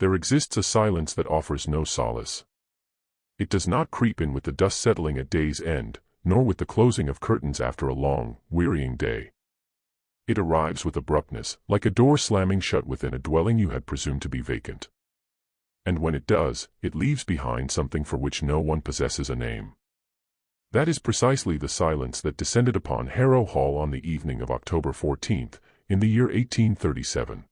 There exists a silence that offers no solace. It does not creep in with the dust settling at day's end, nor with the closing of curtains after a long, wearying day. It arrives with abruptness, like a door slamming shut within a dwelling you had presumed to be vacant. And when it does, it leaves behind something for which no one possesses a name. That is precisely the silence that descended upon Harrow Hall on the evening of October 14th, in the year 1837.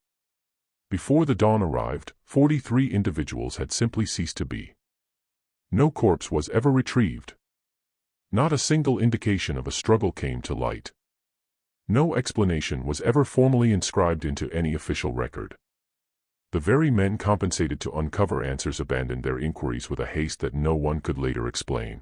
Before the dawn arrived, 43 individuals had simply ceased to be. No corpse was ever retrieved. Not a single indication of a struggle came to light. No explanation was ever formally inscribed into any official record. The very men compensated to uncover answers abandoned their inquiries with a haste that no one could later explain.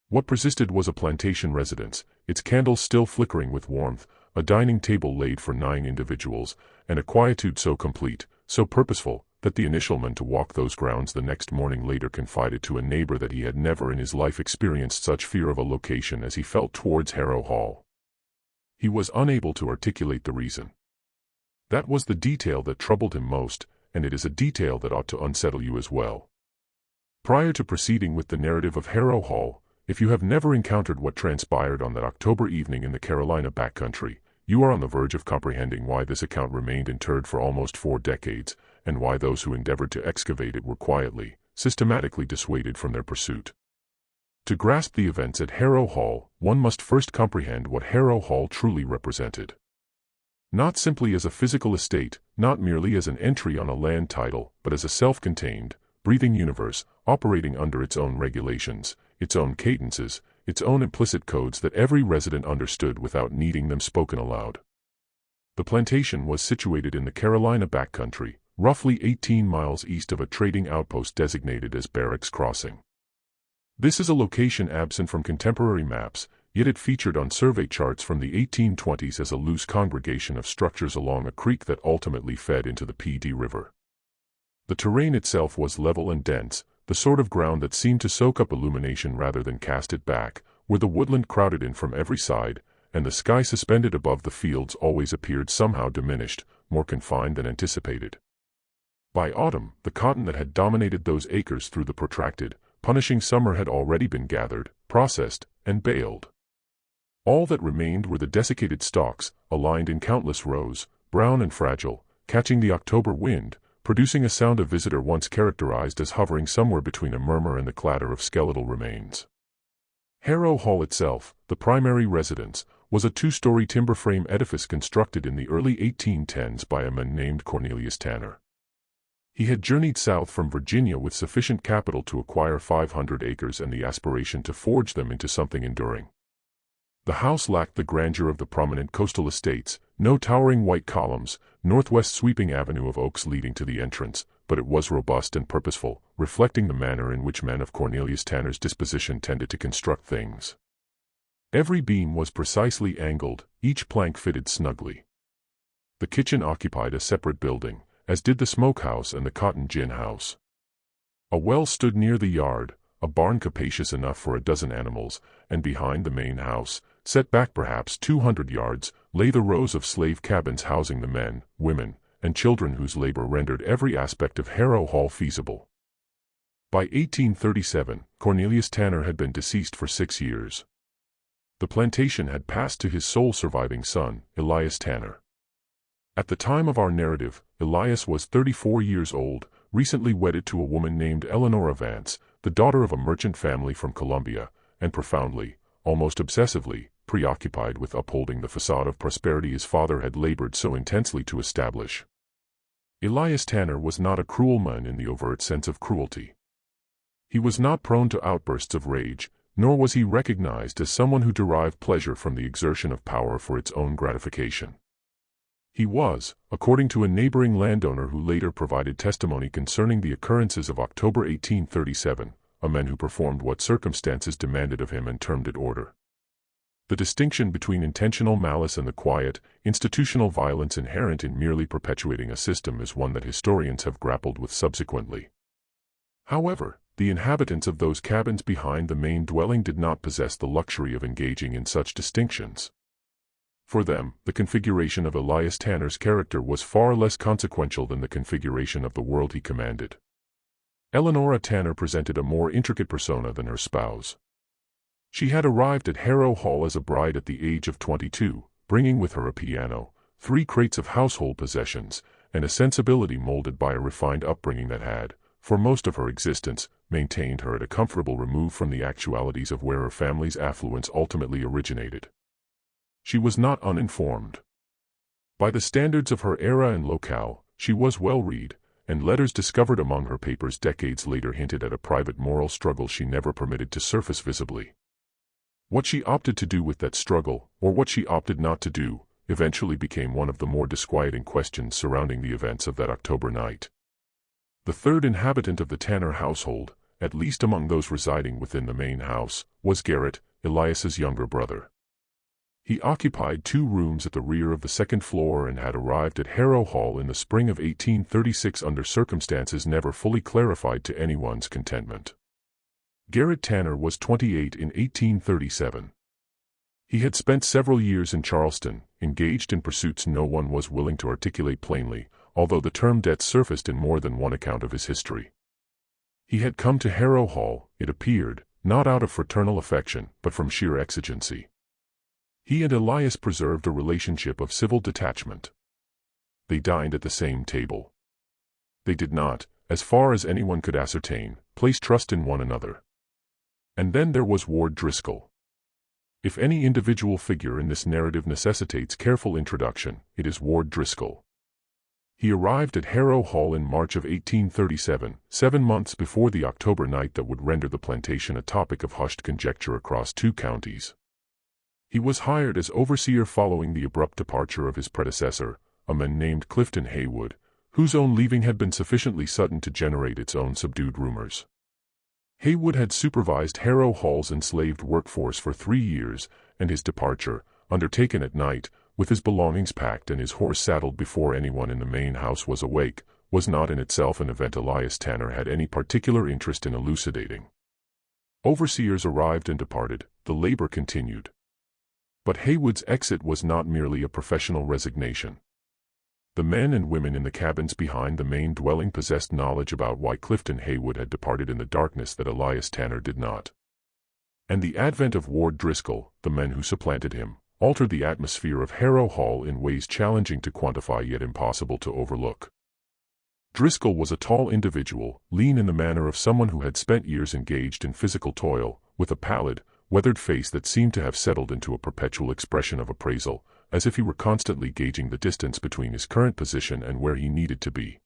What persisted was a plantation residence, its candles still flickering with warmth, a dining table laid for 9 individuals, and a quietude so complete, so purposeful, that the initial man to walk those grounds the next morning later confided to a neighbor that he had never in his life experienced such fear of a location as he felt towards Harrow Hall. He was unable to articulate the reason. That was the detail that troubled him most, and it is a detail that ought to unsettle you as well. Prior to proceeding with the narrative of Harrow Hall, if you have never encountered what transpired on that October evening in the Carolina backcountry, you are on the verge of comprehending why this account remained interred for almost 4 decades, and why those who endeavored to excavate it were quietly, systematically dissuaded from their pursuit. To grasp the events at Harrow Hall, one must first comprehend what Harrow Hall truly represented. Not simply as a physical estate, not merely as an entry on a land title, but as a self-contained, breathing universe, operating under its own regulations, its own cadences, its own implicit codes that every resident understood without needing them spoken aloud. The plantation was situated in the Carolina backcountry, roughly 18 miles east of a trading outpost designated as Barracks Crossing. This is a location absent from contemporary maps, yet it featured on survey charts from the 1820s as a loose congregation of structures along a creek that ultimately fed into the Pd River. The terrain itself was level and dense, the sort of ground that seemed to soak up illumination rather than cast it back, where the woodland crowded in from every side, and the sky suspended above the fields always appeared somehow diminished, more confined than anticipated. By autumn, the cotton that had dominated those acres through the protracted, punishing summer had already been gathered, processed, and baled. All that remained were the desiccated stalks, aligned in countless rows, brown and fragile, catching the October wind, producing a sound a visitor once characterized as hovering somewhere between a murmur and the clatter of skeletal remains. Harrow Hall itself, the primary residence, was a 2-story timber frame edifice constructed in the early 1810s by a man named Cornelius Tanner. He had journeyed south from Virginia with sufficient capital to acquire 500 acres and the aspiration to forge them into something enduring. The house lacked the grandeur of the prominent coastal estates, no towering white columns, northwest sweeping avenue of oaks leading to the entrance, but it was robust and purposeful, reflecting the manner in which men of Cornelius Tanner's disposition tended to construct things. Every beam was precisely angled, each plank fitted snugly. The kitchen occupied a separate building, as did the smokehouse and the cotton gin house. A well stood near the yard, a barn capacious enough for a dozen animals, and behind the main house, set back perhaps 200 yards, lay the rows of slave cabins housing the men, women, and children whose labor rendered every aspect of Harrow Hall feasible. By 1837, Cornelius Tanner had been deceased for 6 years. The plantation had passed to his sole surviving son, Elias Tanner. At the time of our narrative, Elias was 34 years old, recently wedded to a woman named Eleanor Vance, the daughter of a merchant family from Columbia, and profoundly, almost obsessively, preoccupied with upholding the facade of prosperity his father had labored so intensely to establish. Elias Tanner was not a cruel man in the overt sense of cruelty. He was not prone to outbursts of rage, nor was he recognized as someone who derived pleasure from the exertion of power for its own gratification. He was, according to a neighboring landowner who later provided testimony concerning the occurrences of October 1837, a man who performed what circumstances demanded of him and termed it order. The distinction between intentional malice and the quiet, institutional violence inherent in merely perpetuating a system is one that historians have grappled with subsequently. However, the inhabitants of those cabins behind the main dwelling did not possess the luxury of engaging in such distinctions. For them, the configuration of Elias Tanner's character was far less consequential than the configuration of the world he commanded. Eleanora Tanner presented a more intricate persona than her spouse. She had arrived at Harrow Hall as a bride at the age of 22, bringing with her a piano, 3 crates of household possessions, and a sensibility molded by a refined upbringing that had, for most of her existence, maintained her at a comfortable remove from the actualities of where her family's affluence ultimately originated. She was not uninformed. By the standards of her era and locale, she was well-read, and letters discovered among her papers decades later hinted at a private moral struggle she never permitted to surface visibly. What she opted to do with that struggle, or what she opted not to do, eventually became one of the more disquieting questions surrounding the events of that October night. The third inhabitant of the Tanner household, at least among those residing within the main house, was Garrett, Elias's younger brother. He occupied 2 rooms at the rear of the second floor and had arrived at Harrow Hall in the spring of 1836 under circumstances never fully clarified to anyone's contentment. Garrett Tanner was 28 in 1837. He had spent several years in Charleston, engaged in pursuits no one was willing to articulate plainly, although the term debt surfaced in more than one account of his history. He had come to Harrow Hall, it appeared, not out of fraternal affection, but from sheer exigency. He and Elias preserved a relationship of civil detachment. They dined at the same table. They did not, as far as anyone could ascertain, place trust in one another. And then there was Ward Driscoll. If any individual figure in this narrative necessitates careful introduction, it is Ward Driscoll. He arrived at Harrow Hall in March of 1837, 7 months before the October night that would render the plantation a topic of hushed conjecture across 2 counties. He was hired as overseer following the abrupt departure of his predecessor, a man named Clifton Haywood, whose own leaving had been sufficiently sudden to generate its own subdued rumors. Haywood had supervised Harrow Hall's enslaved workforce for 3 years, and his departure, undertaken at night, with his belongings packed and his horse saddled before anyone in the main house was awake, was not in itself an event Elias Tanner had any particular interest in elucidating. Overseers arrived and departed, the labor continued. But Haywood's exit was not merely a professional resignation. The men and women in the cabins behind the main dwelling possessed knowledge about why Clifton Haywood had departed in the darkness that Elias Tanner did not. And the advent of Ward Driscoll, the men who supplanted him, altered the atmosphere of Harrow Hall in ways challenging to quantify yet impossible to overlook. Driscoll was a tall individual, lean in the manner of someone who had spent years engaged in physical toil, with a pallid, weathered face that seemed to have settled into a perpetual expression of appraisal, as if he were constantly gauging the distance between his current position and where he needed to be.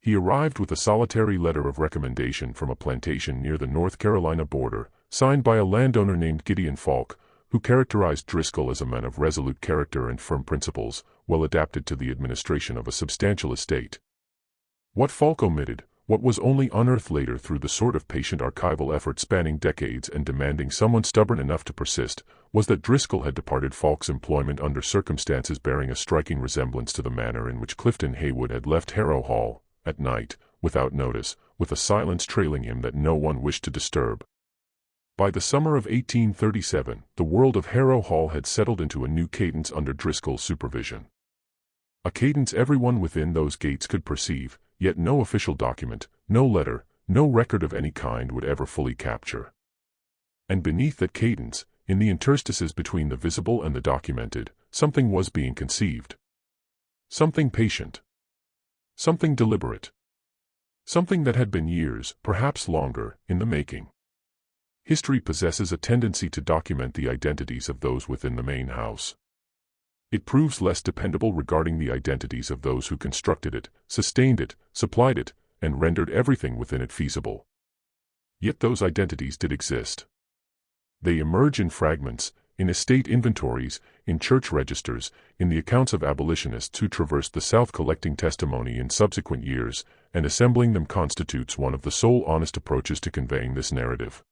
He arrived with a solitary letter of recommendation from a plantation near the North Carolina border, signed by a landowner named Gideon Falk, who characterized Driscoll as a man of resolute character and firm principles, well adapted to the administration of a substantial estate. What Falk omitted, what was only unearthed later through the sort of patient archival effort spanning decades and demanding someone stubborn enough to persist, was that Driscoll had departed Falk's employment under circumstances bearing a striking resemblance to the manner in which Clifton Haywood had left Harrow Hall, at night, without notice, with a silence trailing him that no one wished to disturb. By the summer of 1837, the world of Harrow Hall had settled into a new cadence under Driscoll's supervision. A cadence everyone within those gates could perceive, yet no official document, no letter, no record of any kind would ever fully capture. And beneath that cadence, in the interstices between the visible and the documented, something was being conceived. Something patient. Something deliberate. Something that had been years, perhaps longer, in the making. History possesses a tendency to document the identities of those within the main house. It proves less dependable regarding the identities of those who constructed it, sustained it, supplied it, and rendered everything within it feasible. Yet those identities did exist. They emerge in fragments, in estate inventories, in church registers, in the accounts of abolitionists who traversed the South collecting testimony in subsequent years, and assembling them constitutes one of the sole honest approaches to conveying this narrative.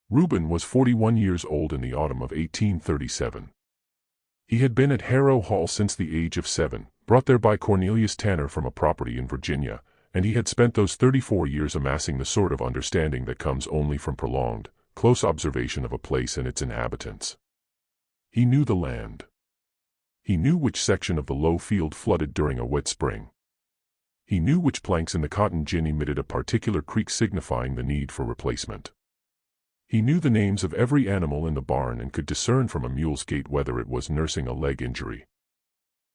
Reuben was 41 years old in the autumn of 1837. He had been at Harrow Hall since the age of 7, brought there by Cornelius Tanner from a property in Virginia, and he had spent those 34 years amassing the sort of understanding that comes only from prolonged, close observation of a place and its inhabitants. He knew the land. He knew which section of the low field flooded during a wet spring. He knew which planks in the cotton gin emitted a particular creak signifying the need for replacement. He knew the names of every animal in the barn and could discern from a mule's gait whether it was nursing a leg injury.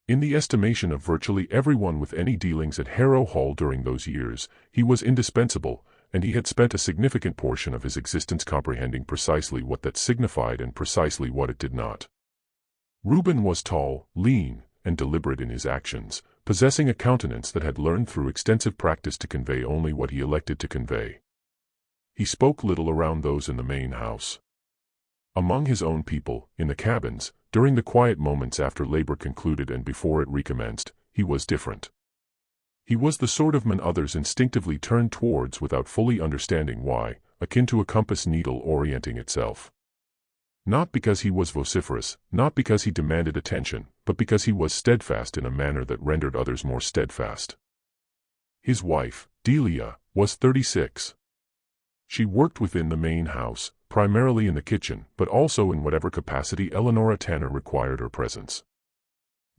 In the estimation of virtually everyone with any dealings at Harrow Hall during those years, he was indispensable, and he had spent a significant portion of his existence comprehending precisely what that signified and precisely what it did not. Reuben was tall, lean, and deliberate in his actions, possessing a countenance that had learned through extensive practice to convey only what he elected to convey. He spoke little around those in the main house. Among his own people, in the cabins, during the quiet moments after labor concluded and before it recommenced, he was different. He was the sort of man others instinctively turned towards without fully understanding why, akin to a compass needle orienting itself. Not because he was vociferous, not because he demanded attention, but because he was steadfast in a manner that rendered others more steadfast. His wife, Delia, was 36. She worked within the main house, primarily in the kitchen, but also in whatever capacity Eleanor Tanner required her presence.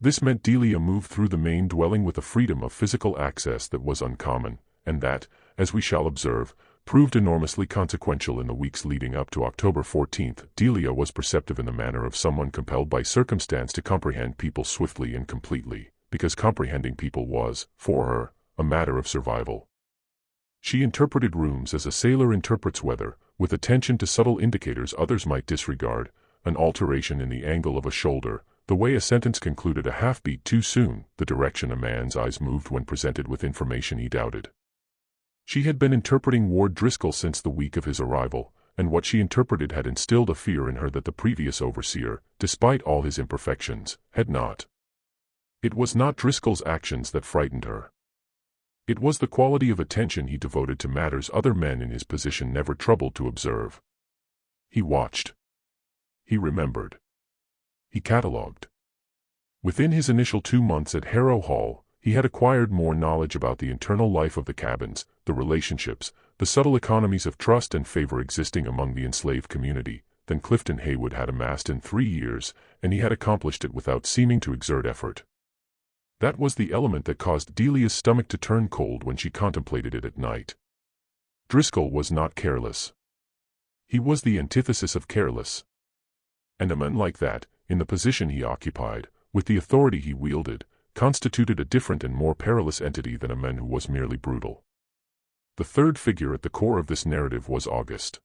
This meant Delia moved through the main dwelling with a freedom of physical access that was uncommon, and that, as we shall observe, proved enormously consequential in the weeks leading up to October 14th. Delia was perceptive in the manner of someone compelled by circumstance to comprehend people swiftly and completely, because comprehending people was, for her, a matter of survival. She interpreted rooms as a sailor interprets weather, with attention to subtle indicators others might disregard, an alteration in the angle of a shoulder, the way a sentence concluded a half-beat too soon, the direction a man's eyes moved when presented with information he doubted. She had been interpreting Ward Driscoll since the week of his arrival, and what she interpreted had instilled a fear in her that the previous overseer, despite all his imperfections, had not. It was not Driscoll's actions that frightened her. It was the quality of attention he devoted to matters other men in his position never troubled to observe. He watched. He remembered. He catalogued. Within his initial 2 months at Harrow Hall, he had acquired more knowledge about the internal life of the cabins, the relationships, the subtle economies of trust and favor existing among the enslaved community, than Clifton Haywood had amassed in 3 years, and he had accomplished it without seeming to exert effort. That was the element that caused Delia's stomach to turn cold when she contemplated it at night. Driscoll was not careless. He was the antithesis of careless. And a man like that, in the position he occupied, with the authority he wielded, constituted a different and more perilous entity than a man who was merely brutal. The third figure at the core of this narrative was August.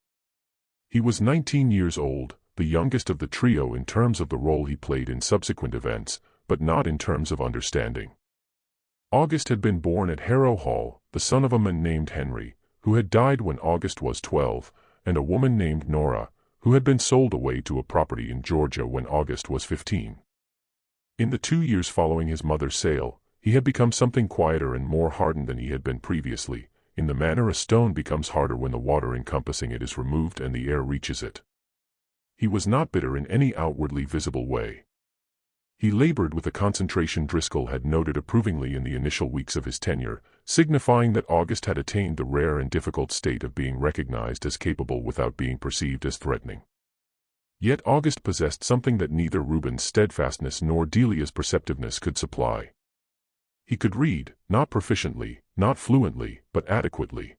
He was 19 years old, the youngest of the trio in terms of the role he played in subsequent events, but not in terms of understanding. August had been born at Harrow Hall, the son of a man named Henry, who had died when August was 12, and a woman named Nora, who had been sold away to a property in Georgia when August was 15. In the 2 years following his mother's sale, he had become something quieter and more hardened than he had been previously, in the manner a stone becomes harder when the water encompassing it is removed and the air reaches it. He was not bitter in any outwardly visible way. He labored with a concentration Driscoll had noted approvingly in the initial weeks of his tenure, signifying that August had attained the rare and difficult state of being recognized as capable without being perceived as threatening. Yet August possessed something that neither Reuben's steadfastness nor Delia's perceptiveness could supply. He could read, not proficiently, not fluently, but adequately.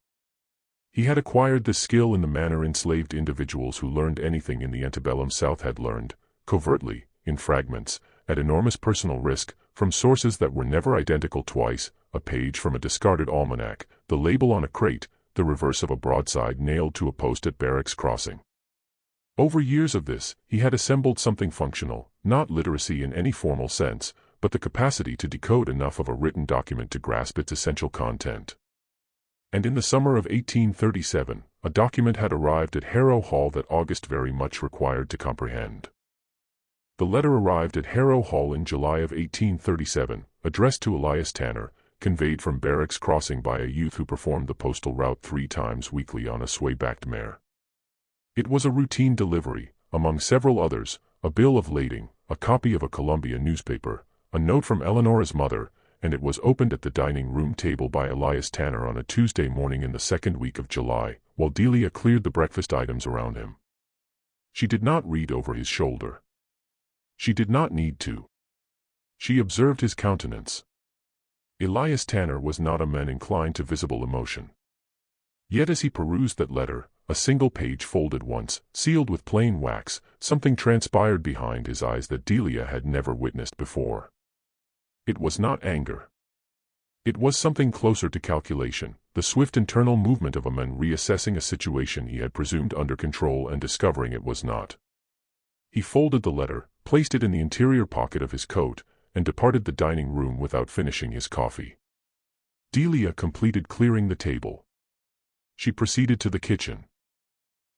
He had acquired this skill in the manner enslaved individuals who learned anything in the antebellum South had learned, covertly, in fragments, at enormous personal risk, from sources that were never identical twice, a page from a discarded almanac, the label on a crate, the reverse of a broadside nailed to a post at Barracks Crossing. Over years of this, he had assembled something functional, not literacy in any formal sense, but the capacity to decode enough of a written document to grasp its essential content. And in the summer of 1837, a document had arrived at Harrow Hall that August very much required to comprehend. The letter arrived at Harrow Hall in July of 1837, addressed to Elias Tanner, conveyed from Barracks Crossing by a youth who performed the postal route 3 times weekly on a sway-backed mare. It was a routine delivery, among several others, a bill of lading, a copy of a Columbia newspaper, a note from Eleanor's mother, and it was opened at the dining-room table by Elias Tanner on a Tuesday morning in the 2nd week of July, while Delia cleared the breakfast items around him. She did not read over his shoulder. She did not need to. She observed his countenance. Elias Tanner was not a man inclined to visible emotion. Yet as he perused that letter, a single page folded once, sealed with plain wax, something transpired behind his eyes that Delia had never witnessed before. It was not anger. It was something closer to calculation, the swift internal movement of a man reassessing a situation he had presumed under control and discovering it was not. He folded the letter, placed it in the interior pocket of his coat, and departed the dining room without finishing his coffee. Delia completed clearing the table. She proceeded to the kitchen.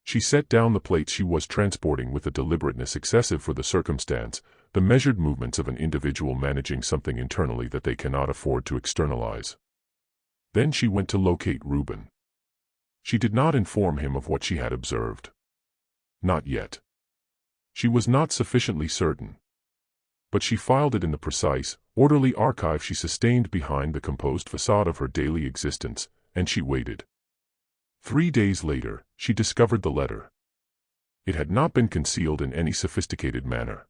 She set down the plates she was transporting with a deliberateness excessive for the circumstance, the measured movements of an individual managing something internally that they cannot afford to externalize. Then she went to locate Reuben. She did not inform him of what she had observed. Not yet. She was not sufficiently certain. But she filed it in the precise, orderly archive she sustained behind the composed facade of her daily existence, and she waited. 3 days later, she discovered the letter. It had not been concealed in any sophisticated manner.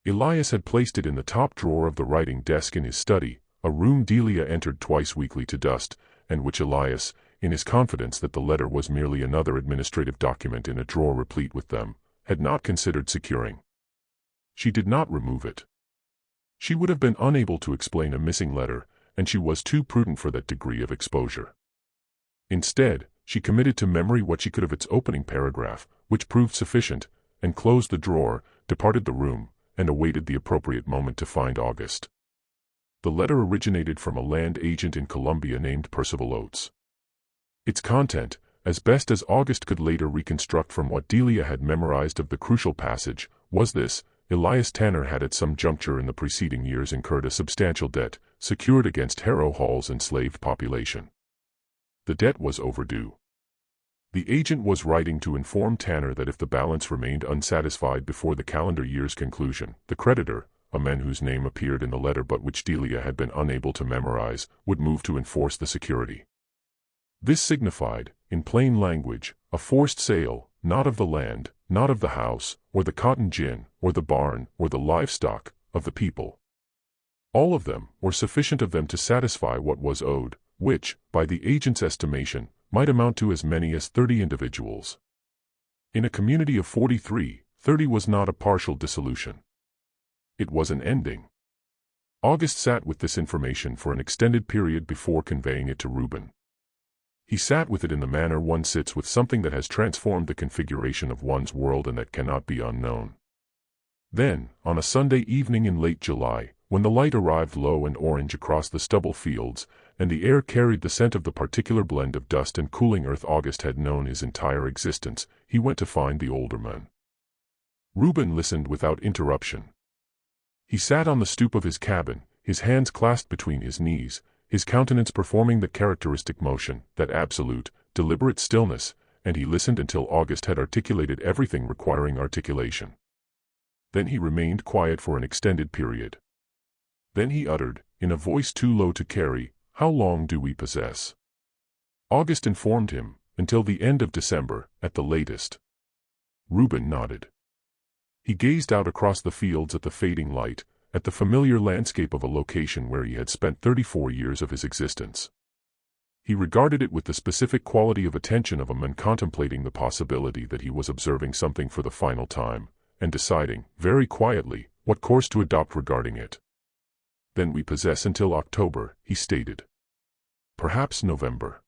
Elias had placed it in the top drawer of the writing desk in his study, a room Delia entered twice weekly to dust, and which Elias, in his confidence that the letter was merely another administrative document in a drawer replete with them, had not considered securing. She did not remove it. She would have been unable to explain a missing letter, and she was too prudent for that degree of exposure. Instead, she committed to memory what she could of its opening paragraph, which proved sufficient, and closed the drawer, departed the room, and awaited the appropriate moment to find August. The letter originated from a land agent in Columbia named Percival Oates. Its content, as best as August could later reconstruct from what Delia had memorized of the crucial passage, was this: Elias Tanner had at some juncture in the preceding years incurred a substantial debt, secured against Harrow Hall's enslaved population. The debt was overdue. The agent was writing to inform Tanner that if the balance remained unsatisfied before the calendar year's conclusion, the creditor, a man whose name appeared in the letter but which Delia had been unable to memorize, would move to enforce the security. This signified, in plain language, a forced sale, not of the land, not of the house, or the cotton gin, or the barn, or the livestock, of the people. All of them, or sufficient of them to satisfy what was owed, which, by the agent's estimation, might amount to as many as 30 individuals. In a community of 43, 30 was not a partial dissolution. It was an ending. August sat with this information for an extended period before conveying it to Reuben. He sat with it in the manner one sits with something that has transformed the configuration of one's world and that cannot be unknown. Then, on a Sunday evening in late July, when the light arrived low and orange across the stubble fields, and the air carried the scent of the particular blend of dust and cooling earth August had known his entire existence, he went to find the older man. Reuben listened without interruption. He sat on the stoop of his cabin, his hands clasped between his knees, his countenance performing the characteristic motion, that absolute, deliberate stillness, and he listened until August had articulated everything requiring articulation. Then he remained quiet for an extended period. Then he uttered, in a voice too low to carry, "How long do we possess?" August informed him, until the end of December, at the latest. Reuben nodded. He gazed out across the fields at the fading light, at the familiar landscape of a location where he had spent 34 years of his existence. He regarded it with the specific quality of attention of a man contemplating the possibility that he was observing something for the final time, and deciding, very quietly, what course to adopt regarding it. "Then we possess until October," he stated. "Perhaps November.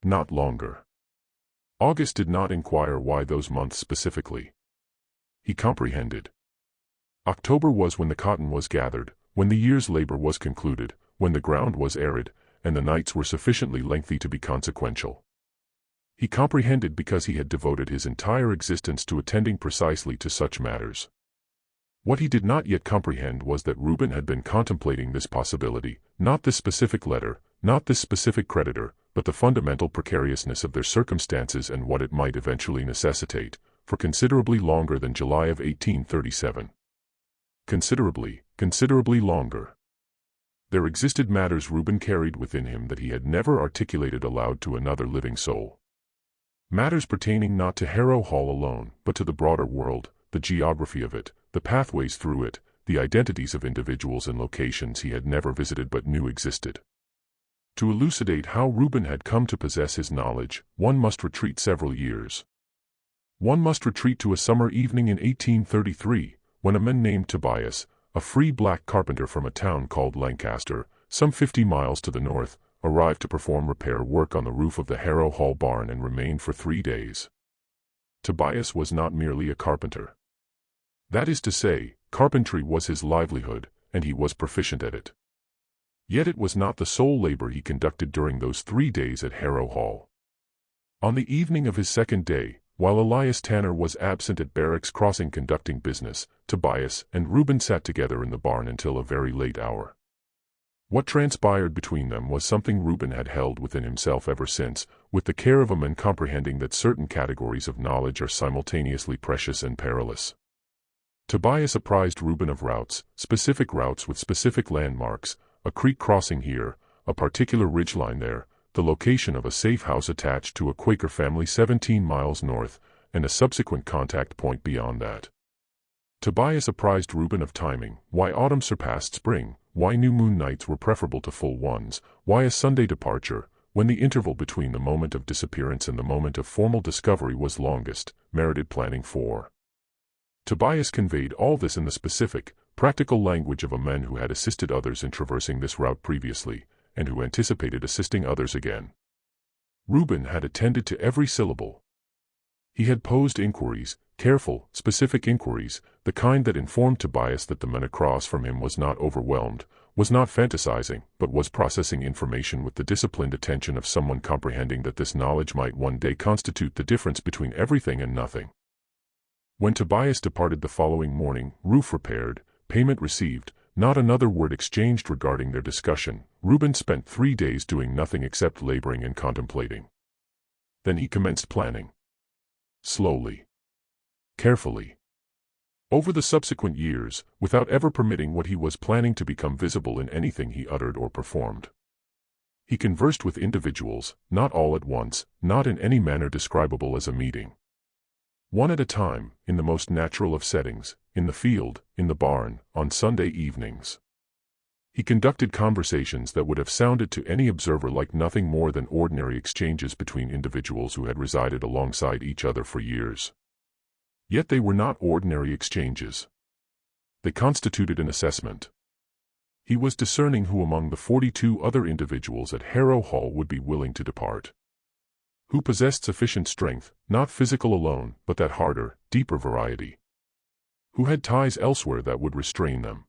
Not longer." August did not inquire why those months specifically. He comprehended. October was when the cotton was gathered, when the year's labor was concluded, when the ground was arid, and the nights were sufficiently lengthy to be consequential. He comprehended because he had devoted his entire existence to attending precisely to such matters. What he did not yet comprehend was that Reuben had been contemplating this possibility, not this specific letter, not this specific creditor, but the fundamental precariousness of their circumstances and what it might eventually necessitate, for considerably longer than July of 1837. Considerably longer. There existed matters Reuben carried within him that he had never articulated aloud to another living soul. Matters pertaining not to Harrow Hall alone, but to the broader world, the geography of it, the pathways through it, the identities of individuals and locations he had never visited but knew existed. To elucidate how Reuben had come to possess his knowledge, one must retreat several years. One must retreat to a summer evening in 1833, when a man named Tobias, a free black carpenter from a town called Lancaster, some 50 miles to the north, arrived to perform repair work on the roof of the Harrow Hall barn and remained for 3 days. Tobias was not merely a carpenter. That is to say, carpentry was his livelihood, and he was proficient at it. Yet it was not the sole labor he conducted during those 3 days at Harrow Hall. On the evening of his second day, while Elias Tanner was absent at Barracks Crossing conducting business, Tobias and Reuben sat together in the barn until a very late hour. What transpired between them was something Reuben had held within himself ever since, with the care of a man comprehending that certain categories of knowledge are simultaneously precious and perilous. Tobias apprised Reuben of routes, specific routes with specific landmarks, a creek crossing here, a particular ridgeline there, the location of a safe house attached to a Quaker family 17 miles north, and a subsequent contact point beyond that. Tobias apprised Reuben of timing, why autumn surpassed spring, why new moon nights were preferable to full ones, why a Sunday departure, when the interval between the moment of disappearance and the moment of formal discovery was longest, merited planning for. Tobias conveyed all this in the specific, practical language of a man who had assisted others in traversing this route previously, and who anticipated assisting others again. Reuben had attended to every syllable. He had posed inquiries, careful, specific inquiries, the kind that informed Tobias that the man across from him was not overwhelmed, was not fantasizing, but was processing information with the disciplined attention of someone comprehending that this knowledge might one day constitute the difference between everything and nothing. When Tobias departed the following morning, roof repaired, payment received, not another word exchanged regarding their discussion, Reuben spent 3 days doing nothing except laboring and contemplating. Then he commenced planning. Slowly. Carefully. Over the subsequent years, without ever permitting what he was planning to become visible in anything he uttered or performed. He conversed with individuals, not all at once, not in any manner describable as a meeting. One at a time, in the most natural of settings, in the field, in the barn, on Sunday evenings. He conducted conversations that would have sounded to any observer like nothing more than ordinary exchanges between individuals who had resided alongside each other for years. Yet they were not ordinary exchanges. They constituted an assessment. He was discerning who among the 42 other individuals at Harrow Hall would be willing to depart. Who possessed sufficient strength, not physical alone, but that harder, deeper variety. Who had ties elsewhere that would restrain them.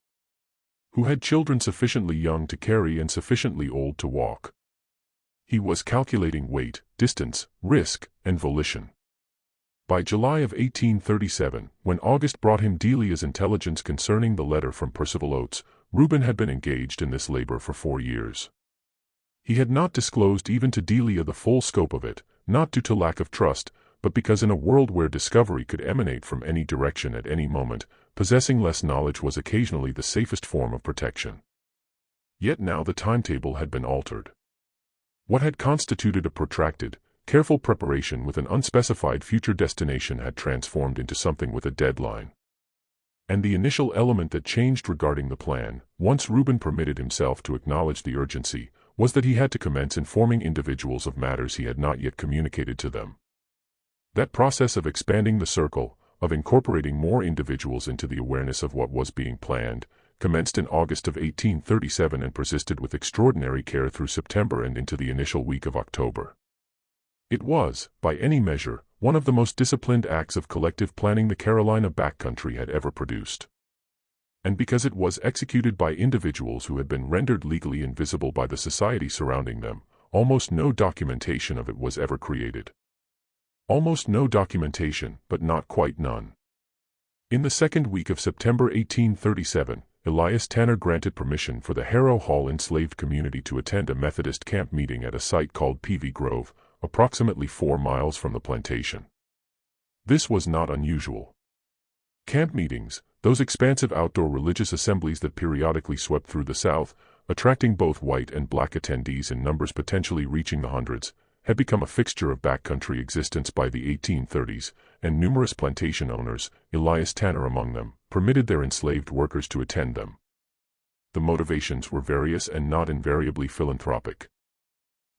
Who had children sufficiently young to carry and sufficiently old to walk. He was calculating weight, distance, risk, and volition. By July of 1837, when August brought him Delia's intelligence concerning the letter from Percival Oates, Reuben had been engaged in this labor for 4 years. He had not disclosed even to Delia the full scope of it, not due to lack of trust, but because in a world where discovery could emanate from any direction at any moment, possessing less knowledge was occasionally the safest form of protection. Yet now the timetable had been altered. What had constituted a protracted, careful preparation with an unspecified future destination had transformed into something with a deadline. And the initial element that changed regarding the plan, once Reuben permitted himself to acknowledge the urgency, was that he had to commence informing individuals of matters he had not yet communicated to them. That process of expanding the circle, of incorporating more individuals into the awareness of what was being planned, commenced in August of 1837 and persisted with extraordinary care through September and into the initial week of October. It was, by any measure, one of the most disciplined acts of collective planning the Carolina backcountry had ever produced. And because it was executed by individuals who had been rendered legally invisible by the society surrounding them, almost no documentation of it was ever created. Almost no documentation, but not quite none. In the second week of September 1837, Elias Tanner granted permission for the Harrow Hall enslaved community to attend a Methodist camp meeting at a site called Peavy Grove, approximately 4 miles from the plantation. This was not unusual. Camp meetings, those expansive outdoor religious assemblies that periodically swept through the South, attracting both white and black attendees in numbers potentially reaching the hundreds, had become a fixture of backcountry existence by the 1830s, and numerous plantation owners, Elias Tanner among them, permitted their enslaved workers to attend them. The motivations were various and not invariably philanthropic.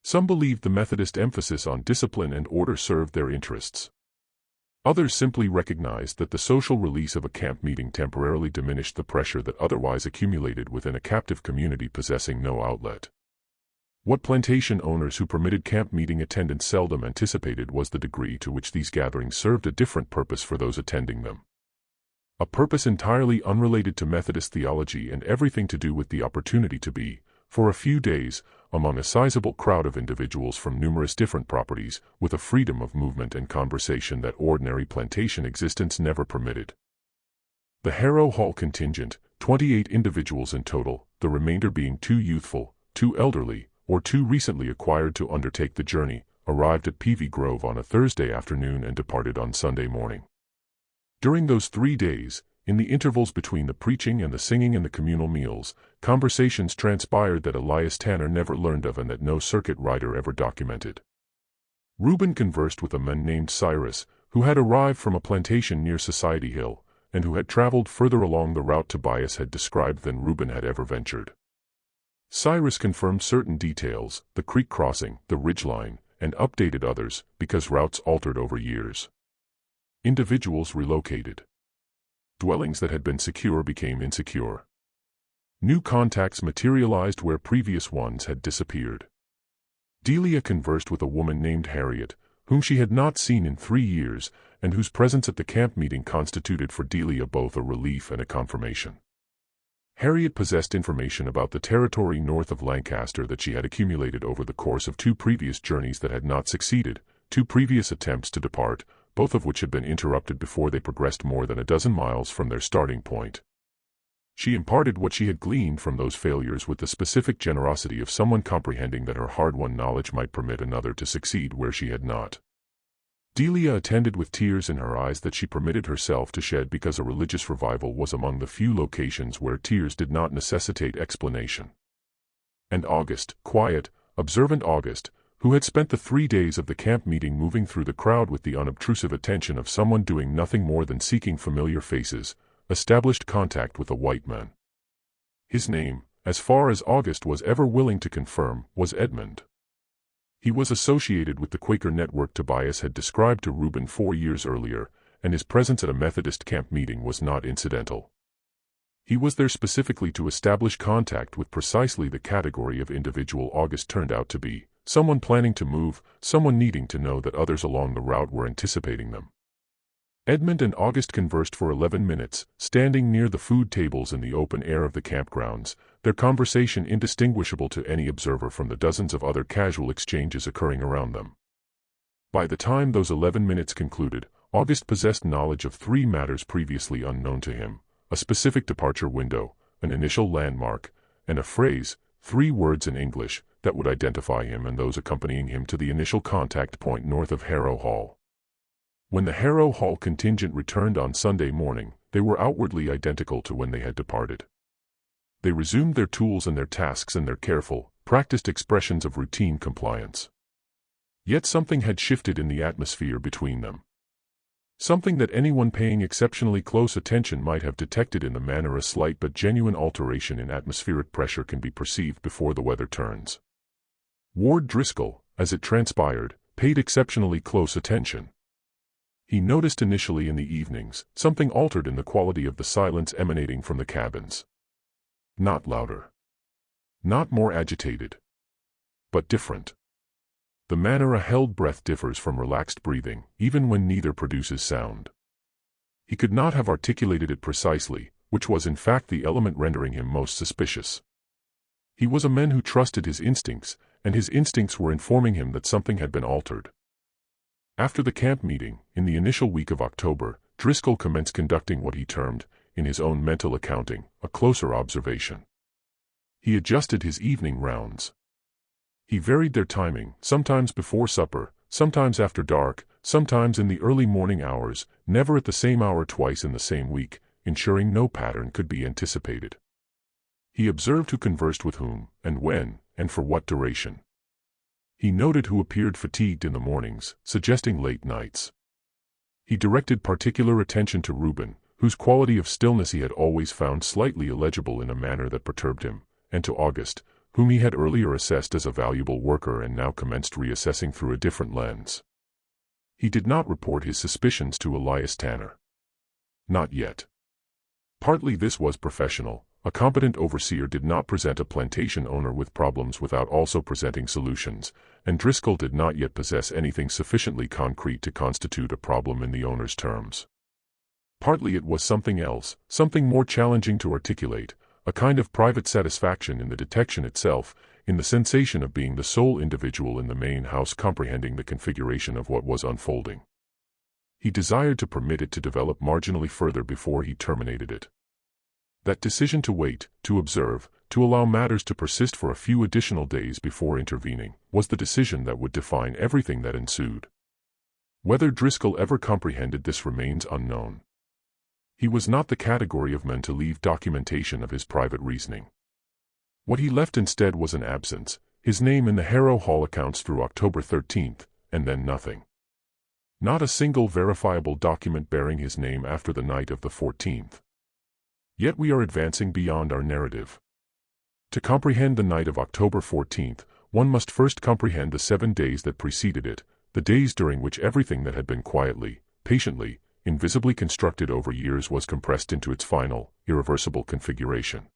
Some believed the Methodist emphasis on discipline and order served their interests. Others simply recognized that the social release of a camp meeting temporarily diminished the pressure that otherwise accumulated within a captive community possessing no outlet. What plantation owners who permitted camp meeting attendance seldom anticipated was the degree to which these gatherings served a different purpose for those attending them. A purpose entirely unrelated to Methodist theology and everything to do with the opportunity to be, for a few days, among a sizable crowd of individuals from numerous different properties, with a freedom of movement and conversation that ordinary plantation existence never permitted. The Harrow Hall contingent, 28 individuals in total, the remainder being too youthful, too elderly, or too recently acquired to undertake the journey, arrived at Peavy Grove on a Thursday afternoon and departed on Sunday morning. During those 3 days, in the intervals between the preaching and the singing and the communal meals, conversations transpired that Elias Tanner never learned of and that no circuit rider ever documented. Reuben conversed with a man named Cyrus, who had arrived from a plantation near Society Hill, and who had traveled further along the route Tobias had described than Reuben had ever ventured. Cyrus confirmed certain details, the creek crossing, the ridgeline, and updated others, because routes altered over years. Individuals relocated. Dwellings that had been secure became insecure. New contacts materialized where previous ones had disappeared. Delia conversed with a woman named Harriet, whom she had not seen in 3 years, and whose presence at the camp meeting constituted for Delia both a relief and a confirmation. Harriet possessed information about the territory north of Lancaster that she had accumulated over the course of 2 previous journeys that had not succeeded, 2 previous attempts to depart, both of which had been interrupted before they progressed more than a dozen miles from their starting point. She imparted what she had gleaned from those failures with the specific generosity of someone comprehending that her hard-won knowledge might permit another to succeed where she had not. Delia attended with tears in her eyes that she permitted herself to shed because a religious revival was among the few locations where tears did not necessitate explanation. And August, quiet, observant August, who had spent the 3 days of the camp meeting moving through the crowd with the unobtrusive attention of someone doing nothing more than seeking familiar faces, established contact with a white man. His name, as far as August was ever willing to confirm, was Edmund. He was associated with the Quaker network Tobias had described to Reuben 4 years earlier, and his presence at a Methodist camp meeting was not incidental. He was there specifically to establish contact with precisely the category of individual August turned out to be, someone planning to move, someone needing to know that others along the route were anticipating them. Edmund and August conversed for 11 minutes, standing near the food tables in the open air of the campgrounds, their conversation indistinguishable to any observer from the dozens of other casual exchanges occurring around them. By the time those 11 minutes concluded, August possessed knowledge of 3 matters previously unknown to him: a specific departure window, an initial landmark, and a phrase, 3 words in English, that would identify him and those accompanying him to the initial contact point north of Harrow Hall. When the Harrow Hall contingent returned on Sunday morning, they were outwardly identical to when they had departed. They resumed their tools and their tasks and their careful, practiced expressions of routine compliance. Yet something had shifted in the atmosphere between them. Something that anyone paying exceptionally close attention might have detected in the manner a slight but genuine alteration in atmospheric pressure can be perceived before the weather turns. Ward Driscoll, as it transpired, paid exceptionally close attention. He noticed initially in the evenings, something altered in the quality of the silence emanating from the cabins. Not louder. Not more agitated. But different. The manner a held breath differs from relaxed breathing, even when neither produces sound. He could not have articulated it precisely, which was in fact the element rendering him most suspicious. He was a man who trusted his instincts, and his instincts were informing him that something had been altered. After the camp meeting, in the initial week of October, Driscoll commenced conducting what he termed, in his own mental accounting, a closer observation. He adjusted his evening rounds. He varied their timing, sometimes before supper, sometimes after dark, sometimes in the early morning hours, never at the same hour twice in the same week, ensuring no pattern could be anticipated. He observed who conversed with whom, and when, and for what duration. He noted who appeared fatigued in the mornings, suggesting late nights. He directed particular attention to Reuben, whose quality of stillness he had always found slightly illegible in a manner that perturbed him, and to August, whom he had earlier assessed as a valuable worker and now commenced reassessing through a different lens. He did not report his suspicions to Elias Tanner. Not yet. Partly this was professional. A competent overseer did not present a plantation owner with problems without also presenting solutions, and Driscoll did not yet possess anything sufficiently concrete to constitute a problem in the owner's terms. Partly it was something else, something more challenging to articulate, a kind of private satisfaction in the detection itself, in the sensation of being the sole individual in the main house comprehending the configuration of what was unfolding. He desired to permit it to develop marginally further before he terminated it. That decision to wait, to observe, to allow matters to persist for a few additional days before intervening, was the decision that would define everything that ensued. Whether Driscoll ever comprehended this remains unknown. He was not the category of men to leave documentation of his private reasoning. What he left instead was an absence, his name in the Harrow Hall accounts through October 13th, and then nothing. Not a single verifiable document bearing his name after the night of the 14th. Yet we are advancing beyond our narrative. To comprehend the night of October 14th, one must first comprehend the 7 days that preceded it, the days during which everything that had been quietly, patiently, invisibly constructed over years was compressed into its final, irreversible configuration.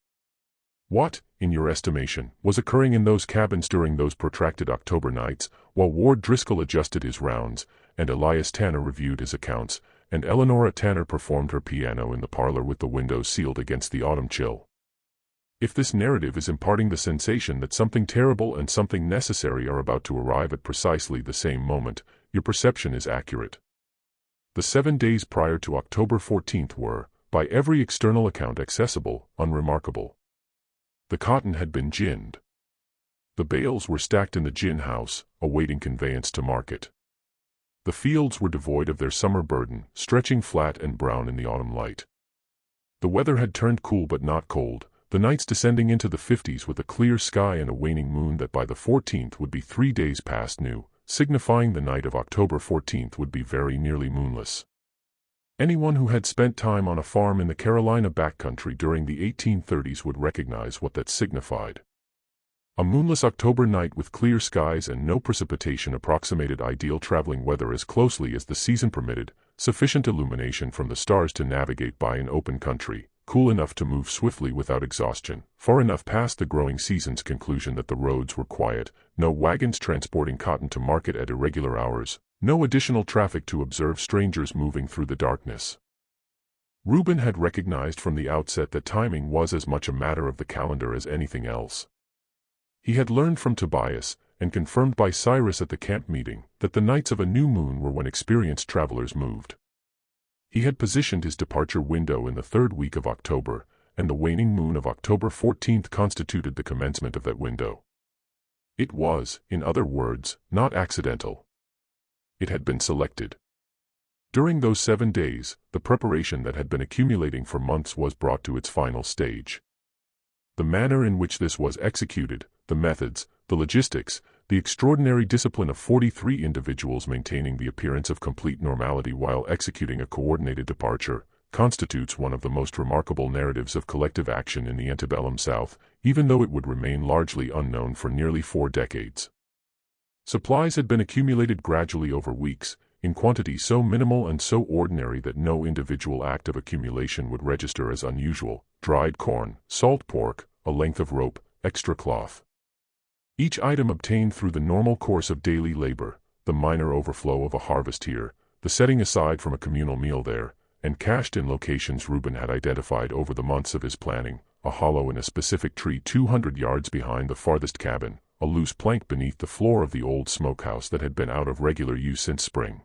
What, in your estimation, was occurring in those cabins during those protracted October nights, while Ward Driscoll adjusted his rounds, and Elias Tanner reviewed his accounts, and Eleanora Tanner performed her piano in the parlor with the windows sealed against the autumn chill? If this narrative is imparting the sensation that something terrible and something necessary are about to arrive at precisely the same moment, your perception is accurate. The 7 days prior to October 14th were, by every external account accessible, unremarkable. The cotton had been ginned. The bales were stacked in the gin house, awaiting conveyance to market. The fields were devoid of their summer burden, stretching flat and brown in the autumn light. The weather had turned cool but not cold, the nights descending into the 50s with a clear sky and a waning moon that by the 14th would be 3 days past new, signifying the night of October 14th would be very nearly moonless. Anyone who had spent time on a farm in the Carolina backcountry during the 1830s would recognize what that signified. A moonless October night with clear skies and no precipitation approximated ideal traveling weather as closely as the season permitted, sufficient illumination from the stars to navigate by an open country, cool enough to move swiftly without exhaustion, far enough past the growing season's conclusion that the roads were quiet, no wagons transporting cotton to market at irregular hours, no additional traffic to observe strangers moving through the darkness. Reuben had recognized from the outset that timing was as much a matter of the calendar as anything else. He had learned from Tobias, and confirmed by Cyrus at the camp meeting, that the nights of a new moon were when experienced travelers moved. He had positioned his departure window in the 3rd week of October, and the waning moon of October 14th constituted the commencement of that window. It was, in other words, not accidental. It had been selected. During those 7 days, the preparation that had been accumulating for months was brought to its final stage. The manner in which this was executed, the methods, the logistics, the extraordinary discipline of 43 individuals maintaining the appearance of complete normality while executing a coordinated departure, constitutes one of the most remarkable narratives of collective action in the antebellum South, even though it would remain largely unknown for nearly 4 decades. Supplies had been accumulated gradually over weeks, in quantity so minimal and so ordinary that no individual act of accumulation would register as unusual: dried corn, salt pork, a length of rope, extra cloth. Each item obtained through the normal course of daily labor, the minor overflow of a harvest here, the setting aside from a communal meal there, and cached in locations Reuben had identified over the months of his planning: a hollow in a specific tree 200 yards behind the farthest cabin, a loose plank beneath the floor of the old smokehouse that had been out of regular use since spring.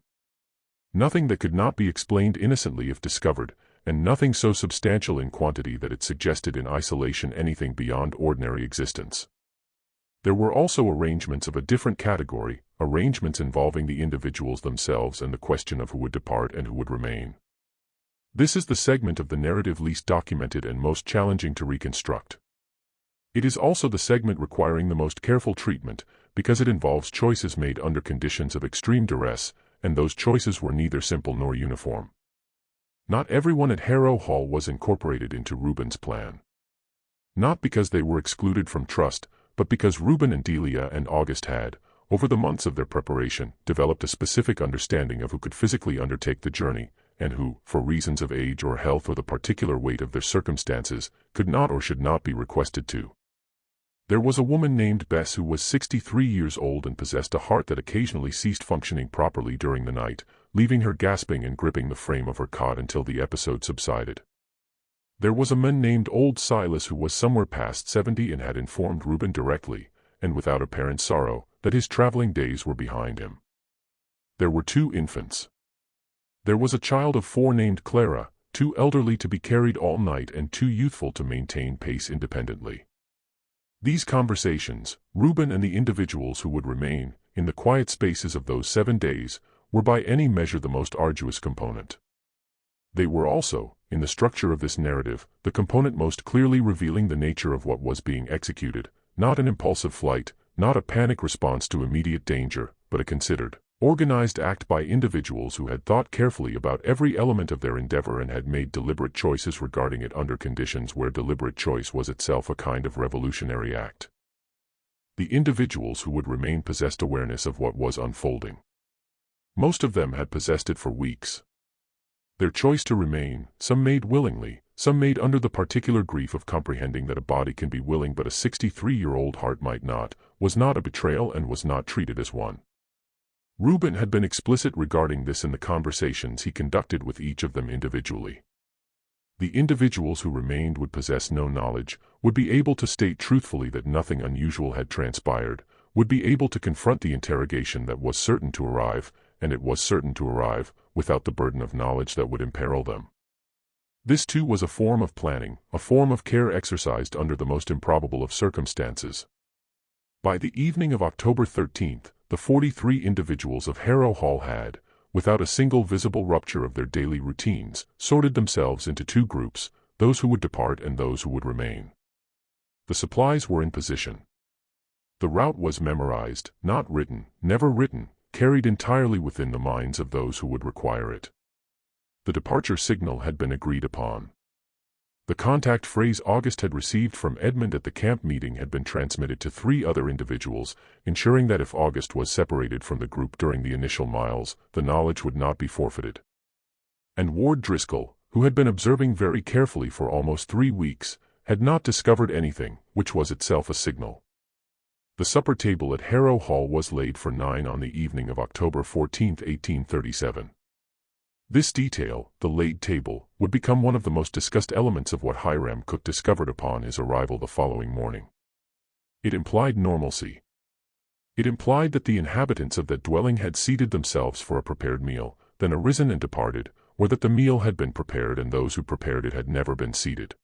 Nothing that could not be explained innocently if discovered, and nothing so substantial in quantity that it suggested in isolation anything beyond ordinary existence. There were also arrangements of a different category, arrangements involving the individuals themselves and the question of who would depart and who would remain. This is the segment of the narrative least documented and most challenging to reconstruct. It is also the segment requiring the most careful treatment, because it involves choices made under conditions of extreme duress, and those choices were neither simple nor uniform. Not everyone at Harrow Hall was incorporated into Reuben's plan. Not because they were excluded from trust, but because Reuben and Delia and August had, over the months of their preparation, developed a specific understanding of who could physically undertake the journey, and who, for reasons of age or health or the particular weight of their circumstances, could not or should not be requested to. There was a woman named Bess who was 63 years old and possessed a heart that occasionally ceased functioning properly during the night, leaving her gasping and gripping the frame of her cot until the episode subsided. There was a man named Old Silas who was somewhere past 70 and had informed Reuben directly, and without apparent sorrow, that his traveling days were behind him. There were 2 infants. There was a child of 4 named Clara, too elderly to be carried all night and too youthful to maintain pace independently. These conversations, Reuben and the individuals who would remain, in the quiet spaces of those 7 days, were by any measure the most arduous component. They were also, in the structure of this narrative, the component most clearly revealing the nature of what was being executed, not an impulsive flight, not a panic response to immediate danger, but a considered, organized act by individuals who had thought carefully about every element of their endeavor and had made deliberate choices regarding it under conditions where deliberate choice was itself a kind of revolutionary act. The individuals who would remain possessed awareness of what was unfolding. Most of them had possessed it for weeks. Their choice to remain, some made willingly, some made under the particular grief of comprehending that a body can be willing but a 63-year-old heart might not, was not a betrayal and was not treated as one. Reuben had been explicit regarding this in the conversations he conducted with each of them individually. The individuals who remained would possess no knowledge, would be able to state truthfully that nothing unusual had transpired, would be able to confront the interrogation that was certain to arrive, and it was certain to arrive, without the burden of knowledge that would imperil them. This too was a form of planning, a form of care exercised under the most improbable of circumstances. By the evening of October 13th, the 43 individuals of Harrow Hall had, without a single visible rupture of their daily routines, sorted themselves into 2 groups, those who would depart and those who would remain. The supplies were in position. The route was memorized, not written, never written, carried entirely within the minds of those who would require it. The departure signal had been agreed upon. The contact phrase August had received from Edmund at the camp meeting had been transmitted to 3 other individuals, ensuring that if August was separated from the group during the initial miles, the knowledge would not be forfeited. And Ward Driscoll, who had been observing very carefully for almost 3 weeks, had not discovered anything, which was itself a signal. The supper table at Harrow Hall was laid for 9 on the evening of October 14, 1837. This detail, the laid table, would become one of the most discussed elements of what Hiram Cook discovered upon his arrival the following morning. It implied normalcy. It implied that the inhabitants of that dwelling had seated themselves for a prepared meal, then arisen and departed, or that the meal had been prepared and those who prepared it had never been seated.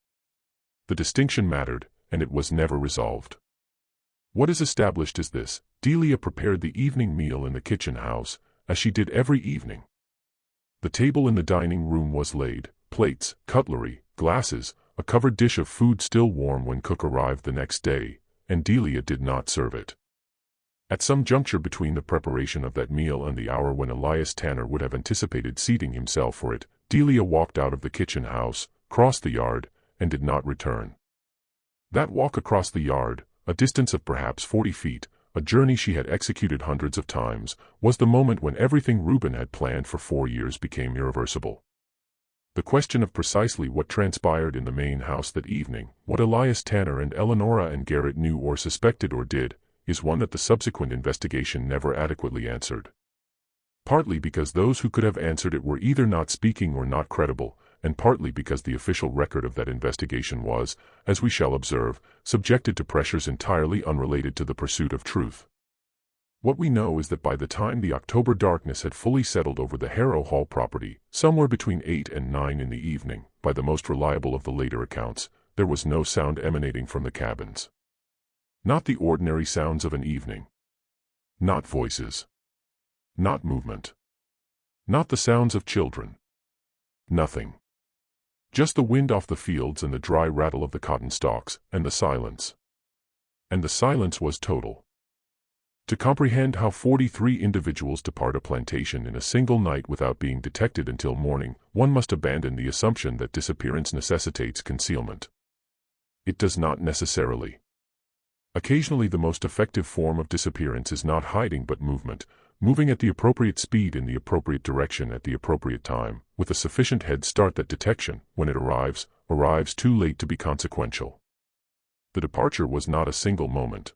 The distinction mattered, and it was never resolved. What is established is this: Delia prepared the evening meal in the kitchen house, as she did every evening. The table in the dining room was laid, plates, cutlery, glasses, a covered dish of food still warm when Cook arrived the next day, and Delia did not serve it. At some juncture between the preparation of that meal and the hour when Elias Tanner would have anticipated seating himself for it, Delia walked out of the kitchen house, crossed the yard, and did not return. That walk across the yard, a distance of perhaps 40 feet, a journey she had executed hundreds of times, was the moment when everything Reuben had planned for 4 years became irreversible. The question of precisely what transpired in the main house that evening, what Elias Tanner and Eleonora and Garrett knew or suspected or did, is one that the subsequent investigation never adequately answered. Partly because those who could have answered it were either not speaking or not credible, and partly because the official record of that investigation was, as we shall observe, subjected to pressures entirely unrelated to the pursuit of truth. What we know is that by the time the October darkness had fully settled over the Harrow Hall property, somewhere between 8 and 9 in the evening, by the most reliable of the later accounts, there was no sound emanating from the cabins. Not the ordinary sounds of an evening. Not voices. Not movement. Not the sounds of children. Nothing. Just the wind off the fields and the dry rattle of the cotton stalks, and the silence. And the silence was total. To comprehend how 43 individuals depart a plantation in a single night without being detected until morning, one must abandon the assumption that disappearance necessitates concealment. It does not necessarily. Occasionally the most effective form of disappearance is not hiding but movement, moving at the appropriate speed in the appropriate direction at the appropriate time, with a sufficient head start that detection, when it arrives too late to be consequential. The departure was not a single moment.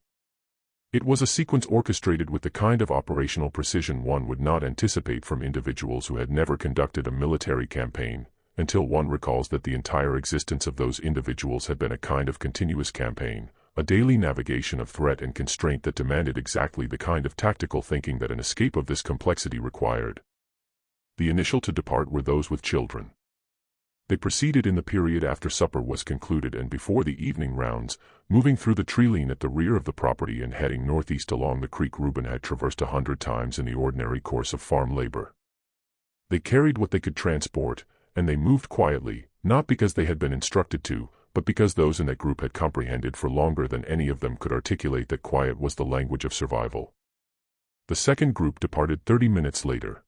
It was a sequence orchestrated with the kind of operational precision one would not anticipate from individuals who had never conducted a military campaign, until one recalls that the entire existence of those individuals had been a kind of continuous campaign, a daily navigation of threat and constraint that demanded exactly the kind of tactical thinking that an escape of this complexity required. The initial to depart were those with children. They proceeded in the period after supper was concluded and before the evening rounds, moving through the tree lane at the rear of the property and heading northeast along the creek Reuben had traversed 100 times in the ordinary course of farm labor. They carried what they could transport, and they moved quietly, not because they had been instructed to, but because those in that group had comprehended for longer than any of them could articulate that quiet was the language of survival. The second group departed 30 minutes later.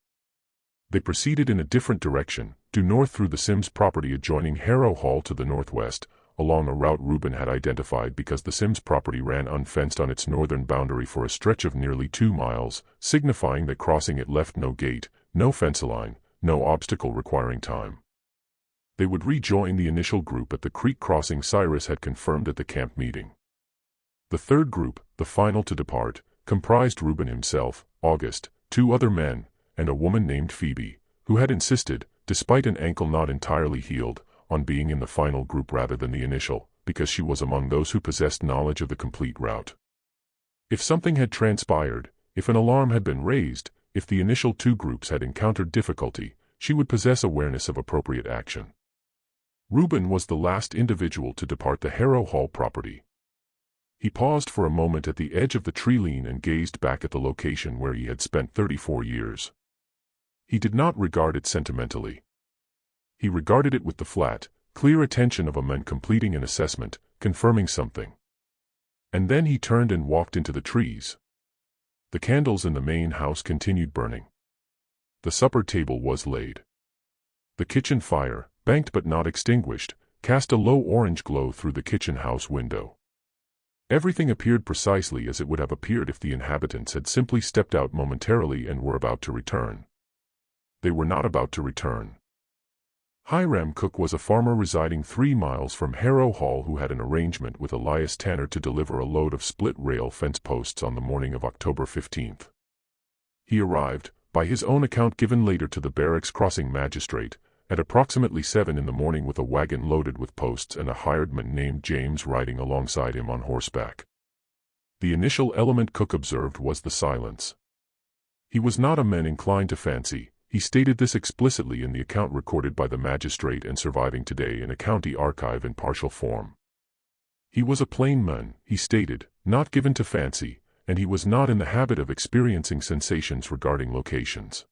They proceeded in a different direction, due north through the Sims property adjoining Harrow Hall to the northwest, along a route Reuben had identified because the Sims property ran unfenced on its northern boundary for a stretch of nearly 2 miles, signifying that crossing it left no gate, no fence line, no obstacle requiring time. They would rejoin the initial group at the creek crossing Cyrus had confirmed at the camp meeting. The third group, the final to depart, comprised Reuben himself, August, 2 other men, and a woman named Phoebe, who had insisted, despite an ankle not entirely healed, on being in the final group rather than the initial, because she was among those who possessed knowledge of the complete route. If something had transpired, if an alarm had been raised, if the initial 2 groups had encountered difficulty, she would possess awareness of appropriate action. Reuben was the last individual to depart the Harrow Hall property. He paused for a moment at the edge of the tree lane and gazed back at the location where he had spent 34 years. He did not regard it sentimentally. He regarded it with the flat, clear attention of a man completing an assessment, confirming something. And then he turned and walked into the trees. The candles in the main house continued burning. The supper table was laid. The kitchen fire, banked but not extinguished, cast a low orange glow through the kitchen house window. Everything appeared precisely as it would have appeared if the inhabitants had simply stepped out momentarily and were about to return. They were not about to return. Hiram Cook was a farmer residing 3 miles from Harrow Hall who had an arrangement with Elias Tanner to deliver a load of split-rail fence posts on the morning of October 15th. He arrived, by his own account given later to the barracks crossing magistrate, at approximately 7 in the morning with a wagon loaded with posts and a hired man named James riding alongside him on horseback. The initial element Cook observed was the silence. He was not a man inclined to fancy. He stated this explicitly in the account recorded by the magistrate and surviving today in a county archive in partial form. He was a plain man, he stated, not given to fancy, and he was not in the habit of experiencing sensations regarding locations.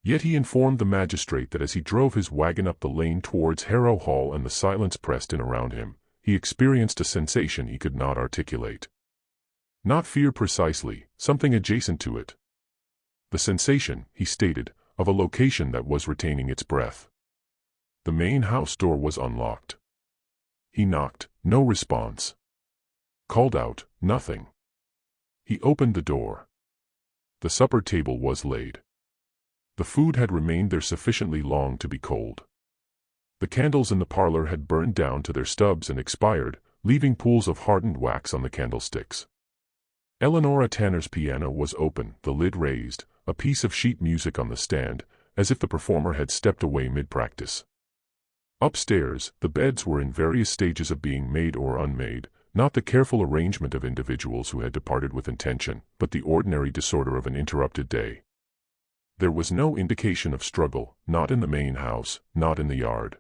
Yet he informed the magistrate that as he drove his wagon up the lane towards Harrow Hall and the silence pressed in around him, he experienced a sensation he could not articulate. Not fear precisely, something adjacent to it. The sensation, he stated, of a location that was retaining its breath. The main house door was unlocked. He knocked, no response. Called out, nothing. He opened the door. The supper table was laid. The food had remained there sufficiently long to be cold. The candles in the parlor had burned down to their stubs and expired, leaving pools of hardened wax on the candlesticks. Eleanora Tanner's piano was open, the lid raised, a piece of sheet music on the stand, as if the performer had stepped away mid-practice. Upstairs, the beds were in various stages of being made or unmade, not the careful arrangement of individuals who had departed with intention, but the ordinary disorder of an interrupted day. There was no indication of struggle, not in the main house, not in the yard.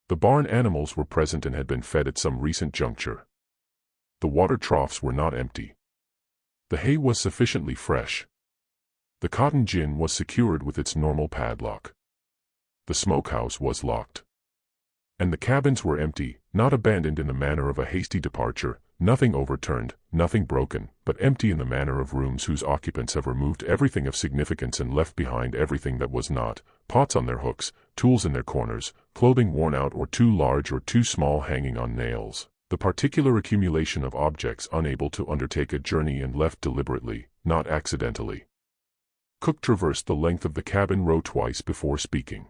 The barn animals were present and had been fed at some recent juncture. The water troughs were not empty. The hay was sufficiently fresh. The cotton gin was secured with its normal padlock. The smokehouse was locked. And the cabins were empty, not abandoned in the manner of a hasty departure, nothing overturned, nothing broken, but empty in the manner of rooms whose occupants have removed everything of significance and left behind everything that was not, pots on their hooks, tools in their corners, clothing worn out or too large or too small hanging on nails, the particular accumulation of objects unable to undertake a journey and left deliberately, not accidentally. Cook traversed the length of the cabin row twice before speaking.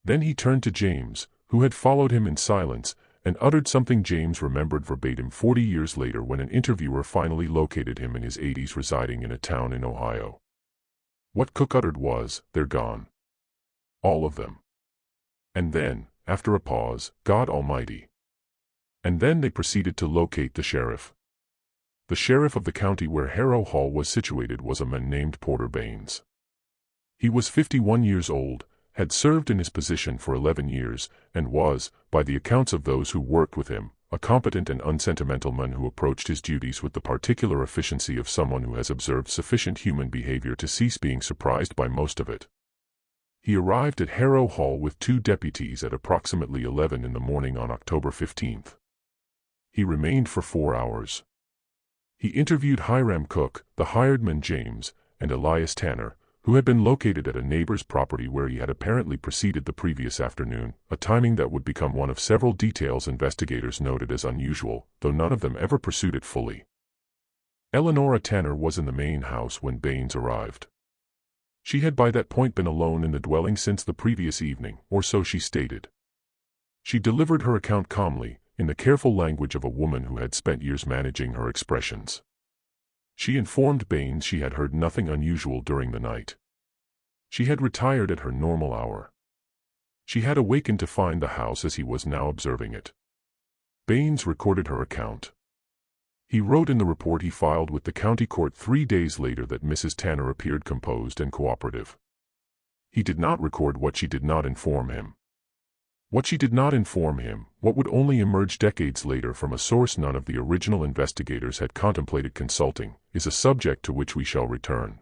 Then he turned to James, who had followed him in silence, and uttered something James remembered verbatim 40 years later when an interviewer finally located him in his 80s residing in a town in Ohio. What Cook uttered was, "They're gone. All of them." And then, after a pause, "God Almighty." And then they proceeded to locate the sheriff. The sheriff of the county where Harrow Hall was situated was a man named Porter Baines. He was 51 years old, had served in his position for 11 years, and was, by the accounts of those who worked with him, a competent and unsentimental man who approached his duties with the particular efficiency of someone who has observed sufficient human behavior to cease being surprised by most of it. He arrived at Harrow Hall with 2 deputies at approximately 11 in the morning on October 15th. He remained for 4 hours. He interviewed Hiram Cook, the hired man James, and Elias Tanner, who had been located at a neighbor's property where he had apparently proceeded the previous afternoon, a timing that would become one of several details investigators noted as unusual, though none of them ever pursued it fully. Eleanora Tanner was in the main house when Baines arrived. She had by that point been alone in the dwelling since the previous evening, or so she stated. She delivered her account calmly, in the careful language of a woman who had spent years managing her expressions. She informed Baines she had heard nothing unusual during the night. She had retired at her normal hour. She had awakened to find the house as he was now observing it. Baines recorded her account. He wrote in the report he filed with the county court 3 days later that Mrs. Tanner appeared composed and cooperative. He did not record what she did not inform him. What she did not inform him, what would only emerge decades later from a source none of the original investigators had contemplated consulting, is a subject to which we shall return.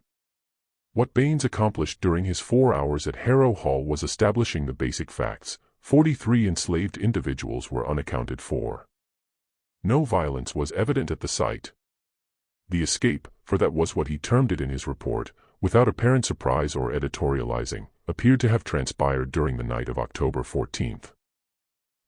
What Baines accomplished during his 4 hours at Harrow Hall was establishing the basic facts: 43 enslaved individuals were unaccounted for. No violence was evident at the site. The escape, for that was what he termed it in his report, without apparent surprise or editorializing, appeared to have transpired during the night of October 14th.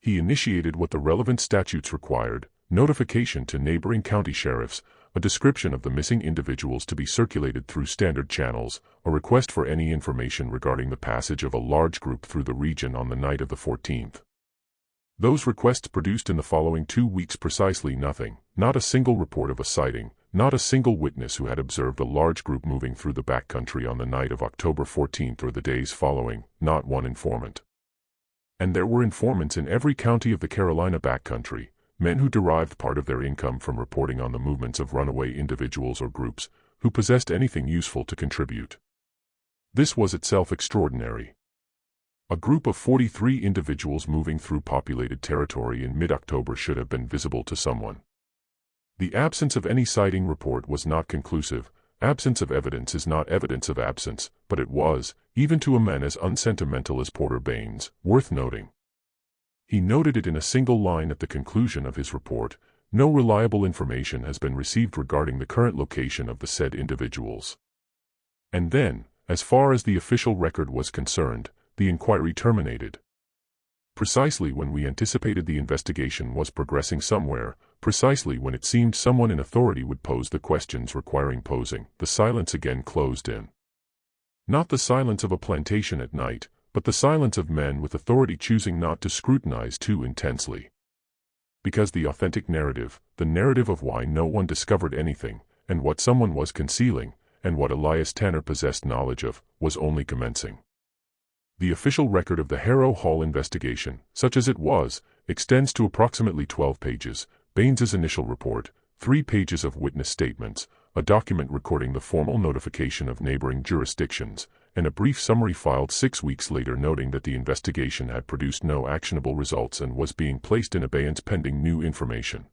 He initiated what the relevant statutes required: notification to neighboring county sheriffs, a description of the missing individuals to be circulated through standard channels, a request for any information regarding the passage of a large group through the region on the night of the 14th. Those requests produced in the following 2 weeks precisely nothing, not a single report of a sighting, not a single witness who had observed a large group moving through the backcountry on the night of October 14th or the days following, not one informant. And there were informants in every county of the Carolina backcountry, men who derived part of their income from reporting on the movements of runaway individuals or groups, who possessed anything useful to contribute. This was itself extraordinary. A group of 43 individuals moving through populated territory in mid-October should have been visible to someone. The absence of any sighting report was not conclusive. Absence of evidence is not evidence of absence, but it was, even to a man as unsentimental as Porter Baines, worth noting. He noted it in a single line at the conclusion of his report: no reliable information has been received regarding the current location of the said individuals. And then, as far as the official record was concerned, the inquiry terminated. Precisely when we anticipated the investigation was progressing somewhere, precisely when it seemed someone in authority would pose the questions requiring posing, the silence again closed in. Not the silence of a plantation at night, but the silence of men with authority choosing not to scrutinize too intensely. Because the authentic narrative, the narrative of why no one discovered anything, and what someone was concealing, and what Elias Tanner possessed knowledge of, was only commencing. The official record of the Harrow Hall investigation, such as it was, extends to approximately 12 pages, Baines's initial report, 3 pages of witness statements, a document recording the formal notification of neighboring jurisdictions, and a brief summary filed 6 weeks later noting that the investigation had produced no actionable results and was being placed in abeyance pending new information.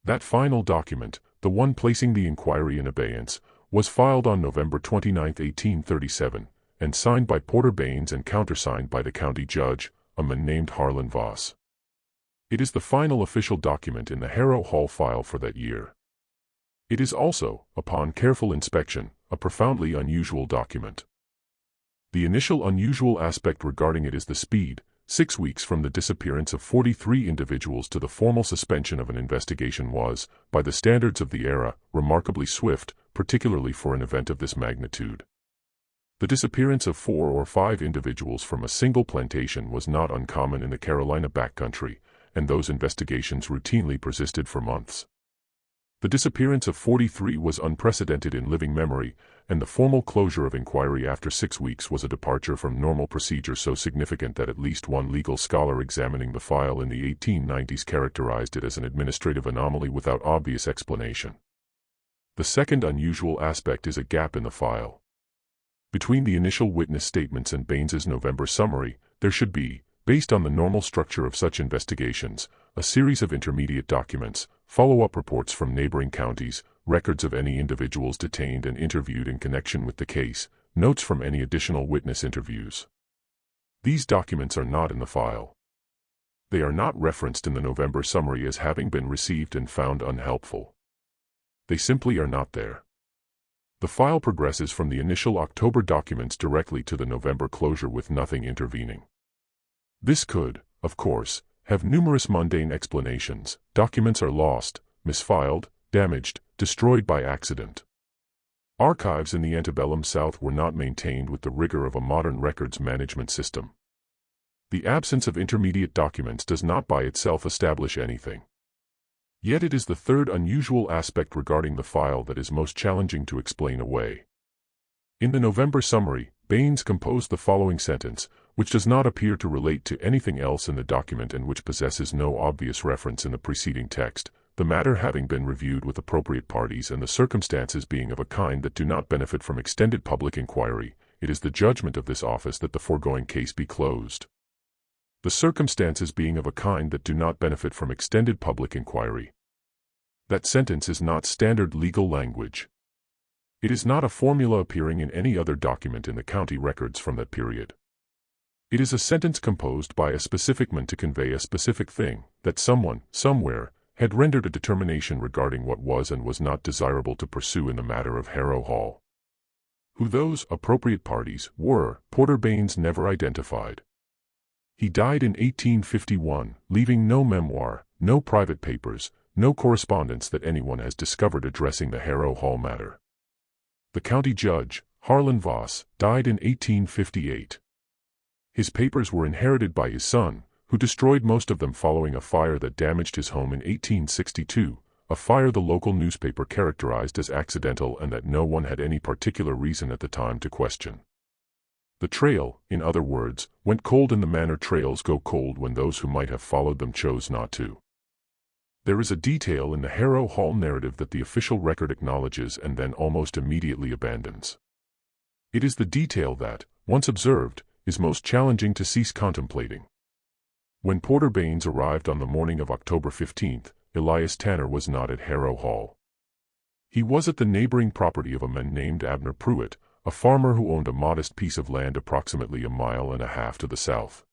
That final document, the one placing the inquiry in abeyance, was filed on November 29, 1837, and signed by Porter Baines and countersigned by the county judge, a man named Harlan Voss. It is the final official document in the Harrow Hall file for that year. It is also, upon careful inspection, a profoundly unusual document. The initial unusual aspect regarding it is the speed, 6 weeks from the disappearance of 43 individuals to the formal suspension of an investigation was, by the standards of the era, remarkably swift, particularly for an event of this magnitude. The disappearance of 4 or 5 individuals from a single plantation was not uncommon in the Carolina backcountry, and those investigations routinely persisted for months. The disappearance of 43 was unprecedented in living memory, and the formal closure of inquiry after 6 weeks was a departure from normal procedure so significant that at least one legal scholar examining the file in the 1890s characterized it as an administrative anomaly without obvious explanation. The second unusual aspect is a gap in the file. Between the initial witness statements and Baines's November summary, there should be, based on the normal structure of such investigations, a series of intermediate documents, follow-up reports from neighboring counties, records of any individuals detained and interviewed in connection with the case, notes from any additional witness interviews. These documents are not in the file. They are not referenced in the November summary as having been received and found unhelpful. They simply are not there. The file progresses from the initial October documents directly to the November closure with nothing intervening. This could, of course, have numerous mundane explanations. Documents are lost, misfiled, damaged, destroyed by accident. Archives in the antebellum South were not maintained with the rigor of a modern records management system. The absence of intermediate documents does not by itself establish anything. Yet it is the third unusual aspect regarding the file that is most challenging to explain away. In the November summary, Baines composed the following sentence, which does not appear to relate to anything else in the document and which possesses no obvious reference in the preceding text, the matter having been reviewed with appropriate parties and the circumstances being of a kind that do not benefit from extended public inquiry, it is the judgment of this office that the foregoing case be closed. The circumstances being of a kind that do not benefit from extended public inquiry. That sentence is not standard legal language. It is not a formula appearing in any other document in the county records from that period. It is a sentence composed by a specific man to convey a specific thing, that someone, somewhere, had rendered a determination regarding what was and was not desirable to pursue in the matter of Harrow Hall. Who those appropriate parties were, Porter Baines never identified. He died in 1851, leaving no memoir, no private papers, no correspondence that anyone has discovered addressing the Harrow Hall matter. The county judge, Harlan Voss, died in 1858. His papers were inherited by his son, who destroyed most of them following a fire that damaged his home in 1862, a fire the local newspaper characterized as accidental and that no one had any particular reason at the time to question. The trail, in other words, went cold in the manner trails go cold when those who might have followed them chose not to. There is a detail in the Harrow Hall narrative that the official record acknowledges and then almost immediately abandons. It is the detail that, once observed, is most challenging to cease contemplating. When Porter Baines arrived on the morning of October 15th, Elias Tanner was not at Harrow Hall. He was at the neighboring property of a man named Abner Pruitt, a farmer who owned a modest piece of land approximately a mile and a half to the south.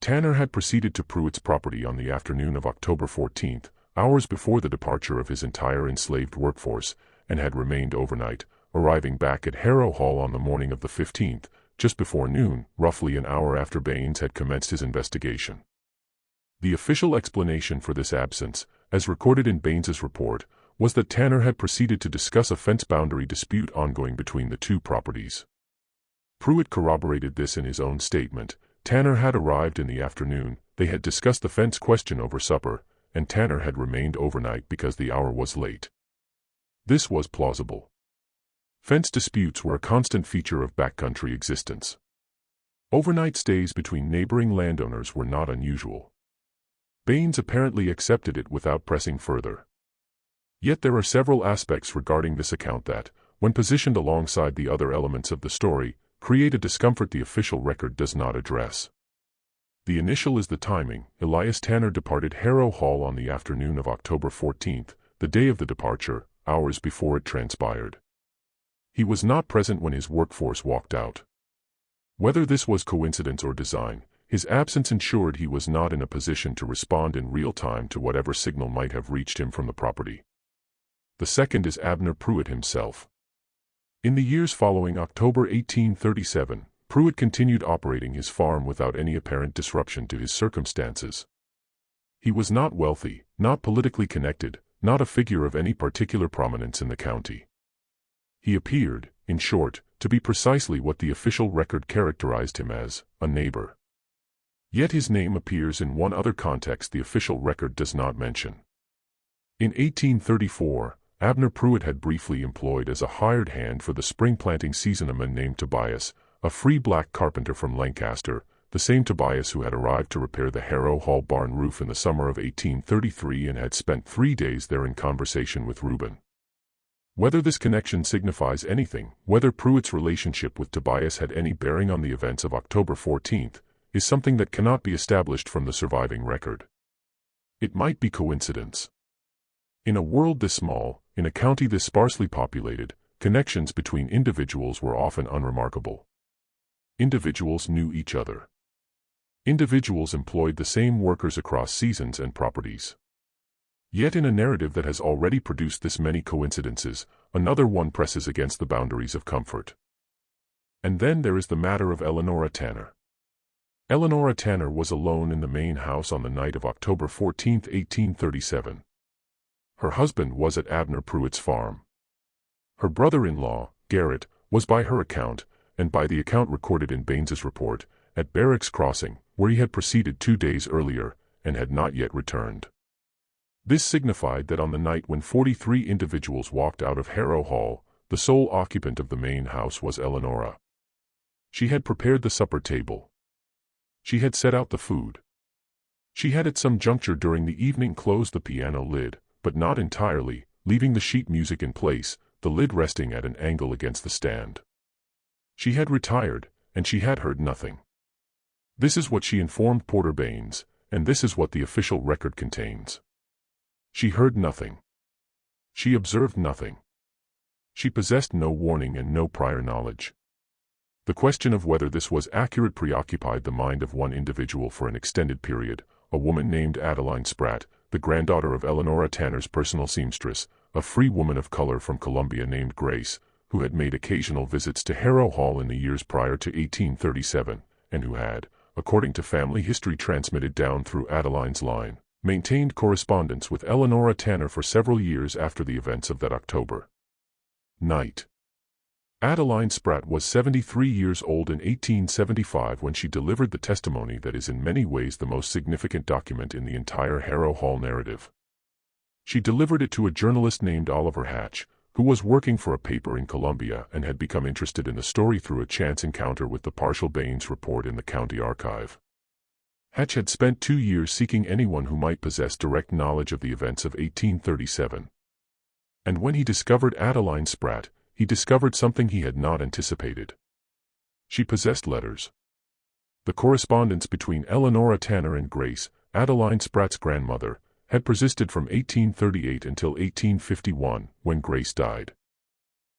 Tanner had proceeded to Pruitt's property on the afternoon of October 14th, hours before the departure of his entire enslaved workforce, and had remained overnight, arriving back at Harrow Hall on the morning of the 15th, just before noon, roughly an hour after Baines had commenced his investigation. The official explanation for this absence, as recorded in Baines's report, was that Tanner had proceeded to discuss a fence boundary dispute ongoing between the two properties. Pruitt corroborated this in his own statement. Tanner had arrived in the afternoon, they had discussed the fence question over supper, and Tanner had remained overnight because the hour was late. This was plausible. Fence disputes were a constant feature of backcountry existence. Overnight stays between neighboring landowners were not unusual. Baines apparently accepted it without pressing further. Yet there are several aspects regarding this account that, when positioned alongside the other elements of the story, create a discomfort the official record does not address. The initial is the timing. Elias Tanner departed Harrow Hall on the afternoon of October 14th, the day of the departure, hours before it transpired. He was not present when his workforce walked out. Whether this was coincidence or design, His absence ensured he was not in a position to respond in real time to whatever signal might have reached him from the property. The second is Abner Pruitt himself. In the years following October 1837, Pruitt continued operating his farm without any apparent disruption to his circumstances. He was not wealthy, not politically connected, not a figure of any particular prominence in the county. He appeared, in short, to be precisely what the official record characterized him as, a neighbor. Yet his name appears in one other context the official record does not mention. In 1834, Abner Pruitt had briefly employed as a hired hand for the spring planting season a man named Tobias, a free black carpenter from Lancaster, the same Tobias who had arrived to repair the Harrow Hall barn roof in the summer of 1833 and had spent 3 days there in conversation with Reuben. Whether this connection signifies anything, whether Pruitt's relationship with Tobias had any bearing on the events of October 14, is something that cannot be established from the surviving record. It might be coincidence. In a world this small, in a county this sparsely populated, connections between individuals were often unremarkable. Individuals knew each other. Individuals employed the same workers across seasons and properties. Yet in a narrative that has already produced this many coincidences, another one presses against the boundaries of comfort. And then there is the matter of Eleanora Tanner. Eleanora Tanner was alone in the main house on the night of October 14, 1837. Her husband was at Abner Pruitt's farm. Her brother-in-law, Garrett, was by her account, and by the account recorded in Baines's report, at Barracks Crossing, where he had proceeded 2 days earlier, and had not yet returned. This signified that on the night when 43 individuals walked out of Harrow Hall, the sole occupant of the main house was Eleanora. She had prepared the supper table. She had set out the food. She had at some juncture during the evening closed the piano lid, but not entirely, leaving the sheet music in place, the lid resting at an angle against the stand. She had retired, and she had heard nothing. This is what she informed Porter Baines, and this is what the official record contains. She heard nothing. She observed nothing. She possessed no warning and no prior knowledge. The question of whether this was accurate preoccupied the mind of one individual for an extended period, a woman named Adeline Spratt, the granddaughter of Eleanora Tanner's personal seamstress, a free woman of color from Columbia named Grace, who had made occasional visits to Harrow Hall in the years prior to 1837, and who had, according to family history transmitted down through Adeline's line, maintained correspondence with Eleanora Tanner for several years after the events of that October night. Adeline Spratt was 73 years old in 1875 when she delivered the testimony that is in many ways the most significant document in the entire Harrow Hall narrative. She delivered it to a journalist named Oliver Hatch, who was working for a paper in Columbia and had become interested in the story through a chance encounter with the partial Baines report in the county archive. Hatch had spent 2 years seeking anyone who might possess direct knowledge of the events of 1837. And when he discovered Adeline Spratt, he discovered something he had not anticipated. She possessed letters. The correspondence between Eleanora Tanner and Grace, Adeline Spratt's grandmother, had persisted from 1838 until 1851, when Grace died.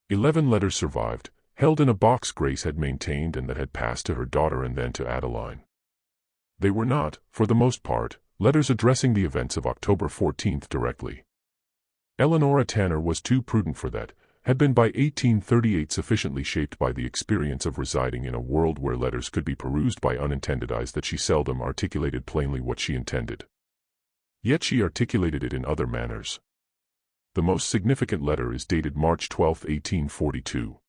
11 letters survived, held in a box Grace had maintained and that had passed to her daughter and then to Adeline. They were not, for the most part, letters addressing the events of October 14 directly. Eleanora Tanner was too prudent for that, had been by 1838 sufficiently shaped by the experience of residing in a world where letters could be perused by unintended eyes that she seldom articulated plainly what she intended. Yet she articulated it in other manners. The most significant letter is dated March 12, 1842.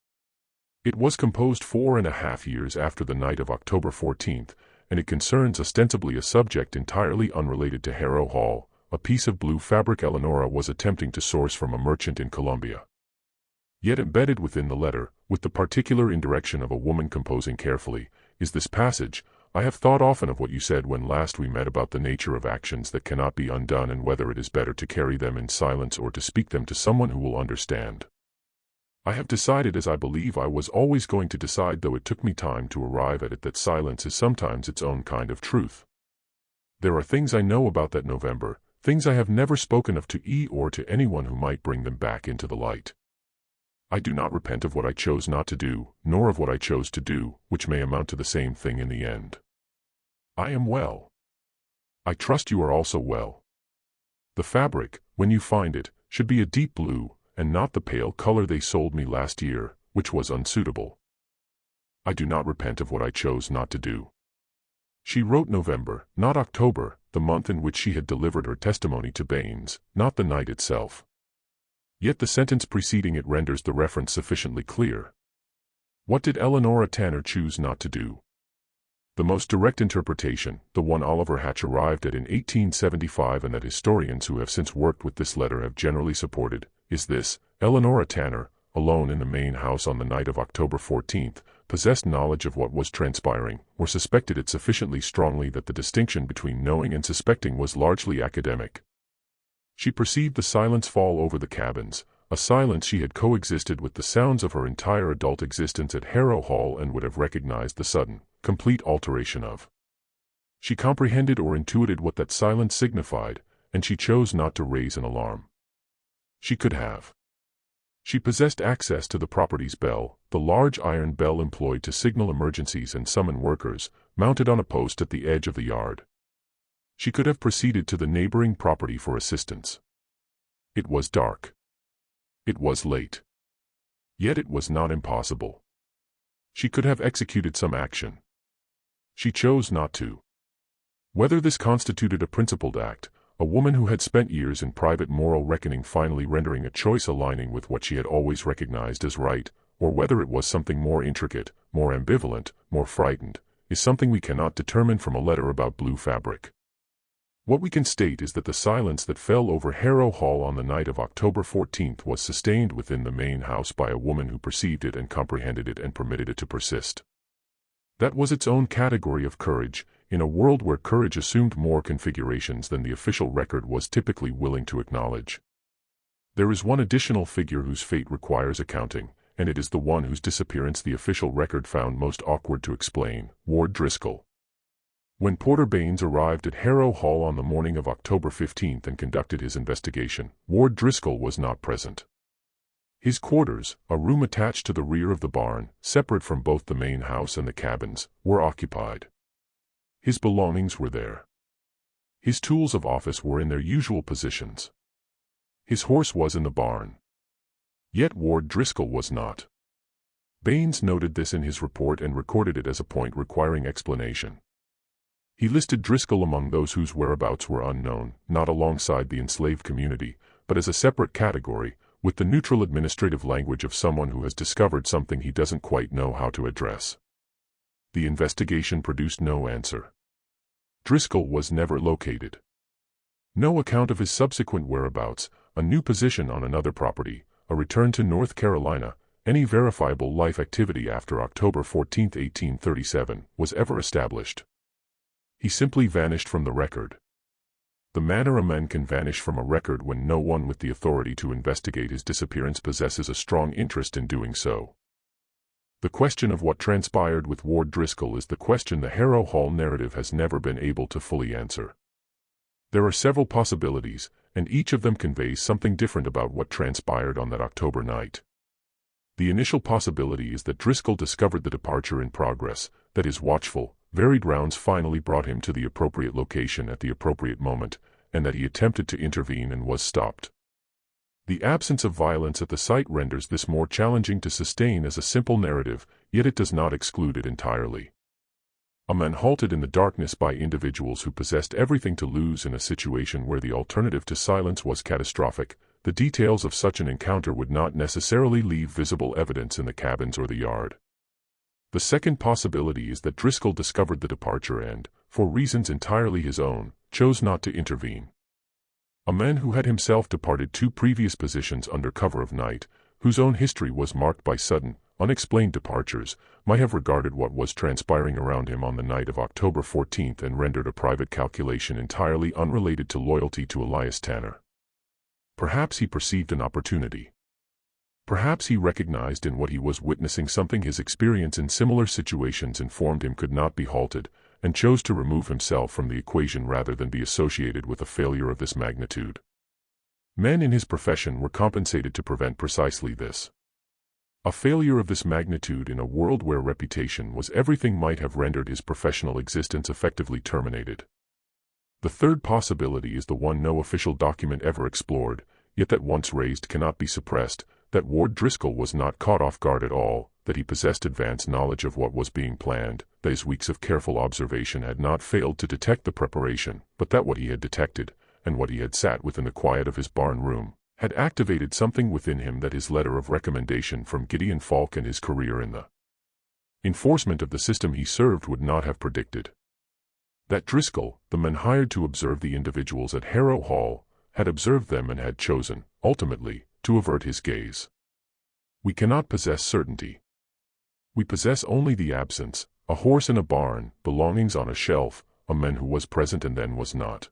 It was composed 4.5 years after the night of October 14, and it concerns ostensibly a subject entirely unrelated to Harrow Hall, a piece of blue fabric Eleanora was attempting to source from a merchant in Columbia. Yet embedded within the letter, with the particular indirection of a woman composing carefully, is this passage: "I have thought often of what you said when last we met about the nature of actions that cannot be undone and whether it is better to carry them in silence or to speak them to someone who will understand. I have decided, as I believe I was always going to decide though it took me time to arrive at it, that silence is sometimes its own kind of truth. There are things I know about that November, things I have never spoken of to or to anyone who might bring them back into the light. I do not repent of what I chose not to do, nor of what I chose to do, which may amount to the same thing in the end. I am well. I trust you are also well. The fabric, when you find it, should be a deep blue, and not the pale color they sold me last year, which was unsuitable. I do not repent of what I chose not to do. She wrote November, not October, the month in which she had delivered her testimony to Baines, not the night itself. Yet the sentence preceding it renders the reference sufficiently clear. What did Eleanora Tanner choose not to do? The most direct interpretation, the one Oliver Hatch arrived at in 1875 and that historians who have since worked with this letter have generally supported, is this: Eleanora Tanner, alone in the main house on the night of October 14th, possessed knowledge of what was transpiring, or suspected it sufficiently strongly that the distinction between knowing and suspecting was largely academic. She perceived the silence fall over the cabins, a silence she had coexisted with the sounds of her entire adult existence at Harrow Hall and would have recognized the sudden, complete alteration of. She comprehended or intuited what that silence signified, and she chose not to raise an alarm. She could have. She possessed access to the property's bell, the large iron bell employed to signal emergencies and summon workers, mounted on a post at the edge of the yard. She could have proceeded to the neighboring property for assistance. It was dark. It was late. Yet it was not impossible. She could have executed some action. She chose not to. Whether this constituted a principled act, a woman who had spent years in private moral reckoning finally rendering a choice aligning with what she had always recognized as right, or whether it was something more intricate, more ambivalent, more frightened, is something we cannot determine from a letter about blue fabric. What we can state is that the silence that fell over Harrow Hall on the night of October 14th was sustained within the main house by a woman who perceived it and comprehended it and permitted it to persist. That was its own category of courage, in a world where courage assumed more configurations than the official record was typically willing to acknowledge. There is one additional figure whose fate requires accounting, and it is the one whose disappearance the official record found most awkward to explain: Ward Driscoll. When Porter Baines arrived at Harrow Hall on the morning of October 15th and conducted his investigation, Ward Driscoll was not present. His quarters, a room attached to the rear of the barn, separate from both the main house and the cabins, were occupied. His belongings were there. His tools of office were in their usual positions. His horse was in the barn. Yet Ward Driscoll was not. Baines noted this in his report and recorded it as a point requiring explanation. He listed Driscoll among those whose whereabouts were unknown, not alongside the enslaved community, but as a separate category, with the neutral administrative language of someone who has discovered something he doesn't quite know how to address. The investigation produced no answer. Driscoll was never located. No account of his subsequent whereabouts, a new position on another property, a return to North Carolina, any verifiable life activity after October 14, 1837, was ever established. He simply vanished from the record. The manner a man can vanish from a record when no one with the authority to investigate his disappearance possesses a strong interest in doing so. The question of what transpired with Ward Driscoll is the question the Harrow Hall narrative has never been able to fully answer. There are several possibilities, and each of them conveys something different about what transpired on that October night. The initial possibility is that Driscoll discovered the departure in progress, that his watchful, varied rounds finally brought him to the appropriate location at the appropriate moment, and that he attempted to intervene and was stopped. The absence of violence at the site renders this more challenging to sustain as a simple narrative, yet it does not exclude it entirely. A man halted in the darkness by individuals who possessed everything to lose in a situation where the alternative to silence was catastrophic. The details of such an encounter would not necessarily leave visible evidence in the cabins or the yard. The second possibility is that Driscoll discovered the departure and, for reasons entirely his own, chose not to intervene. A man who had himself departed 2 previous positions under cover of night, whose own history was marked by sudden, unexplained departures, might have regarded what was transpiring around him on the night of October 14th and rendered a private calculation entirely unrelated to loyalty to Elias Tanner. Perhaps he perceived an opportunity. Perhaps he recognized in what he was witnessing something his experience in similar situations informed him could not be halted, and chose to remove himself from the equation rather than be associated with a failure of this magnitude. Men in his profession were compensated to prevent precisely this. A failure of this magnitude in a world where reputation was everything might have rendered his professional existence effectively terminated. The third possibility is the one no official document ever explored, yet that once raised cannot be suppressed, that Ward Driscoll was not caught off guard at all, that he possessed advanced knowledge of what was being planned, that his weeks of careful observation had not failed to detect the preparation, but that what he had detected, and what he had sat with in the quiet of his barn room, had activated something within him that his letter of recommendation from Gideon Falk and his career in the enforcement of the system he served would not have predicted. That Driscoll, the man hired to observe the individuals at Harrow Hall, had observed them and had chosen, ultimately, to avert his gaze. We cannot possess certainty. We possess only the absence, a horse in a barn, belongings on a shelf, a man who was present and then was not.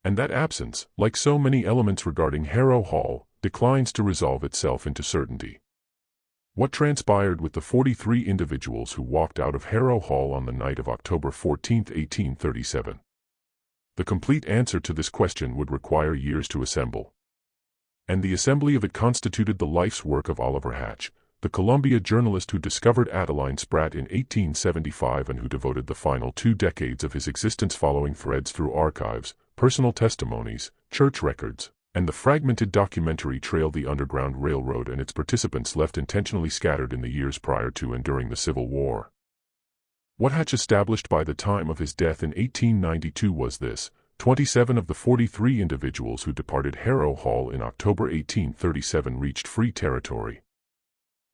And that absence, like so many elements regarding Harrow Hall, declines to resolve itself into certainty. What transpired with the 43 individuals who walked out of Harrow Hall on the night of October 14, 1837? The complete answer to this question would require years to assemble. And the assembly of it constituted the life's work of Oliver Hatch, the Columbia journalist who discovered Adeline Spratt in 1875 and who devoted the final 2 decades of his existence following threads through archives, personal testimonies, church records, and the fragmented documentary trail the Underground Railroad and its participants left intentionally scattered in the years prior to and during the Civil War. What Hatch established by the time of his death in 1892 was this: 27 of the 43 individuals who departed Harrow Hall in October 1837 reached free territory.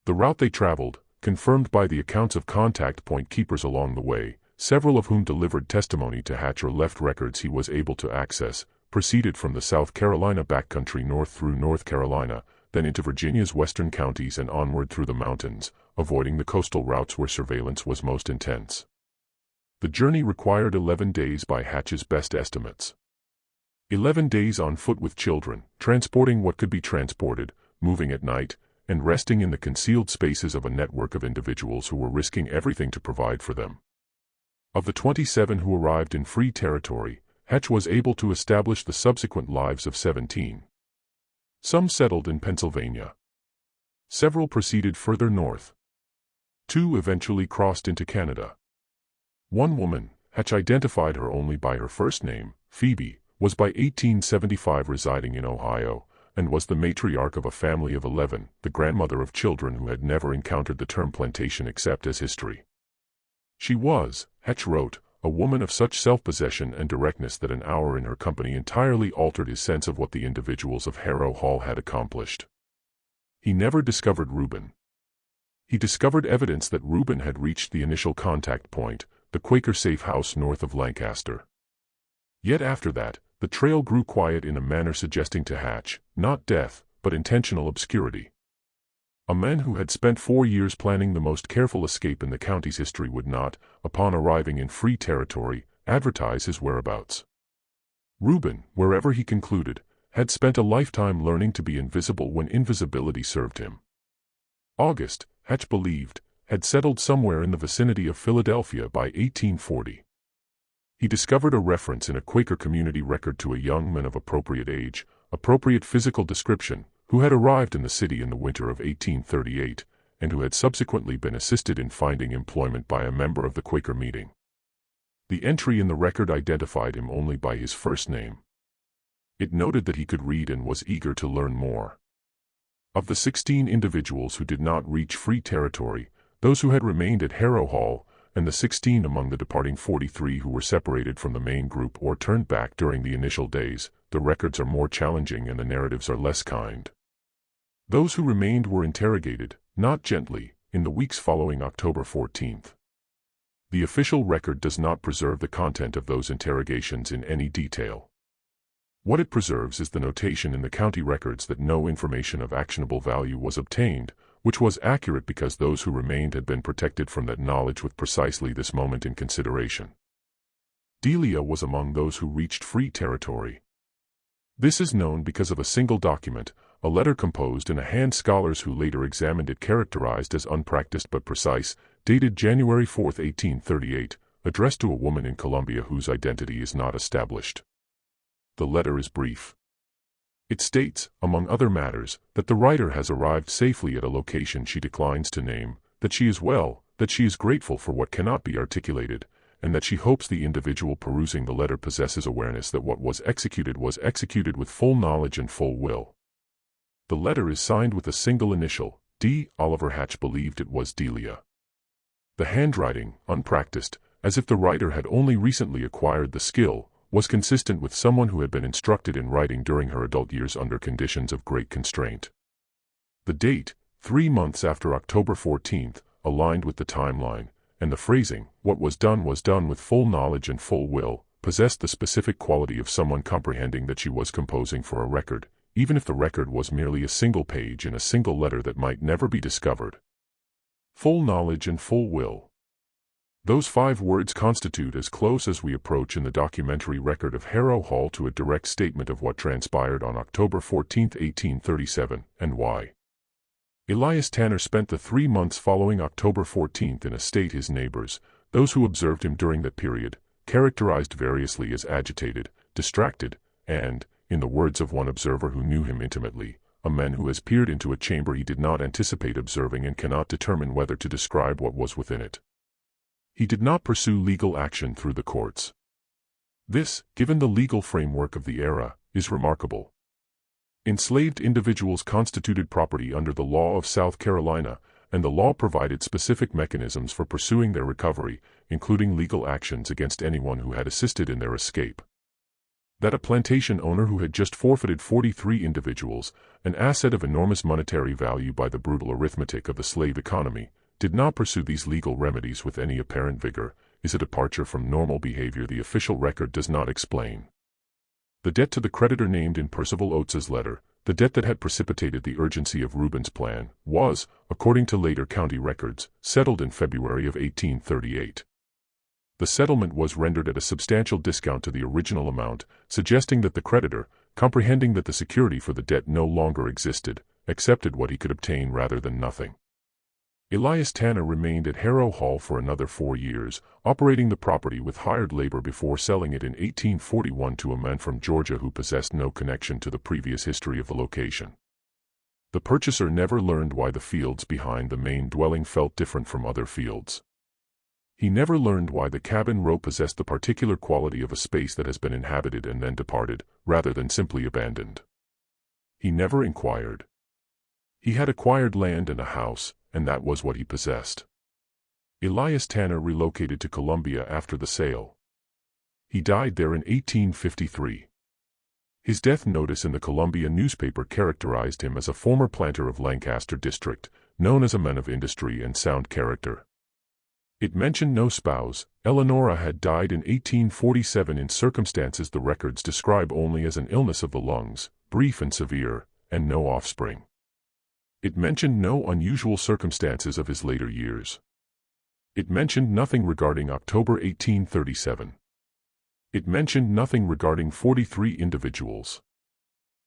The route they traveled, confirmed by the accounts of contact point keepers along the way, several of whom delivered testimony to Hatch or left records he was able to access, proceeded from the South Carolina backcountry north through North Carolina, then into Virginia's western counties and onward through the mountains, avoiding the coastal routes where surveillance was most intense. The journey required 11 days by Hatch's best estimates. 11 days on foot with children, transporting what could be transported, moving at night, and resting in the concealed spaces of a network of individuals who were risking everything to provide for them. Of the 27 who arrived in free territory, Hatch was able to establish the subsequent lives of 17. Some settled in Pennsylvania. Several proceeded further north. 2 eventually crossed into Canada. One woman, Hatch identified her only by her first name, Phoebe, was by 1875 residing in Ohio, and was the matriarch of a family of 11, the grandmother of children who had never encountered the term plantation except as history. She was, Hatch wrote, a woman of such self-possession and directness that an hour in her company entirely altered his sense of what the individuals of Harrow Hall had accomplished. He never discovered Reuben. He discovered evidence that Reuben had reached the initial contact point, the Quaker safe house north of Lancaster. Yet after that, the trail grew quiet in a manner suggesting to Hatch, not death, but intentional obscurity. A man who had spent 4 years planning the most careful escape in the county's history would not, upon arriving in free territory, advertise his whereabouts. Reuben, wherever he concluded, had spent a lifetime learning to be invisible when invisibility served him. August, Hatch believed, had settled somewhere in the vicinity of Philadelphia by 1840. He discovered a reference in a Quaker community record to a young man of appropriate age, appropriate physical description, who had arrived in the city in the winter of 1838, and who had subsequently been assisted in finding employment by a member of the Quaker meeting. The entry in the record identified him only by his first name. It noted that he could read and was eager to learn more. Of the 16 individuals who did not reach free territory, those who had remained at Harrow Hall, and the 16 among the departing 43 who were separated from the main group or turned back during the initial days, the records are more challenging and the narratives are less kind. Those who remained were interrogated, not gently, in the weeks following October 14th. The official record does not preserve the content of those interrogations in any detail. What it preserves is the notation in the county records that no information of actionable value was obtained, which was accurate because those who remained had been protected from that knowledge with precisely this moment in consideration. Delia was among those who reached free territory. This is known because of a single document, a letter composed in a hand scholars who later examined it characterized as unpracticed but precise, dated January 4, 1838, addressed to a woman in Columbia whose identity is not established. The letter is brief. It states, among other matters, that the writer has arrived safely at a location she declines to name, that she is well, that she is grateful for what cannot be articulated, and that she hopes the individual perusing the letter possesses awareness that what was executed with full knowledge and full will. The letter is signed with a single initial, D. Oliver Hatch believed it was Delia. The handwriting, unpracticed, as if the writer had only recently acquired the skill, was consistent with someone who had been instructed in writing during her adult years under conditions of great constraint. The date, 3 months after October 14th, aligned with the timeline, and the phrasing, what was done with full knowledge and full will, possessed the specific quality of someone comprehending that she was composing for a record, even if the record was merely a single page in a single letter that might never be discovered. Full knowledge and full will. Those 5 words constitute as close as we approach in the documentary record of Harrow Hall to a direct statement of what transpired on October 14, 1837, and why. Elias Tanner spent the 3 months following October 14 in a state his neighbors, those who observed him during that period, characterized variously as agitated, distracted, and, in the words of one observer who knew him intimately, a man who has peered into a chamber he did not anticipate observing and cannot determine whether to describe what was within it. He did not pursue legal action through the courts. This, given the legal framework of the era, is remarkable. Enslaved individuals constituted property under the law of South Carolina, and the law provided specific mechanisms for pursuing their recovery, including legal actions against anyone who had assisted in their escape. That a plantation owner who had just forfeited 43 individuals, an asset of enormous monetary value by the brutal arithmetic of the slave economy, did not pursue these legal remedies with any apparent vigor, is a departure from normal behavior the official record does not explain. The debt to the creditor named in Percival Oates's letter, the debt that had precipitated the urgency of Reuben's plan, was, according to later county records, settled in February of 1838. The settlement was rendered at a substantial discount to the original amount, suggesting that the creditor, comprehending that the security for the debt no longer existed, accepted what he could obtain rather than nothing. Elias Tanner remained at Harrow Hall for another 4 years, operating the property with hired labor before selling it in 1841 to a man from Georgia who possessed no connection to the previous history of the location. The purchaser never learned why the fields behind the main dwelling felt different from other fields. He never learned why the cabin row possessed the particular quality of a space that has been inhabited and then departed, rather than simply abandoned. He never inquired. He had acquired land and a house, and that was what he possessed. Elias Tanner relocated to Columbia after the sale. He died there in 1853. His death notice in the Columbia newspaper characterized him as a former planter of Lancaster District, known as a man of industry and sound character. It mentioned no spouse. Eleanora had died in 1847 in circumstances the records describe only as an illness of the lungs, brief and severe, and no offspring. It mentioned no unusual circumstances of his later years. It mentioned nothing regarding October 1837. It mentioned nothing regarding 43 individuals.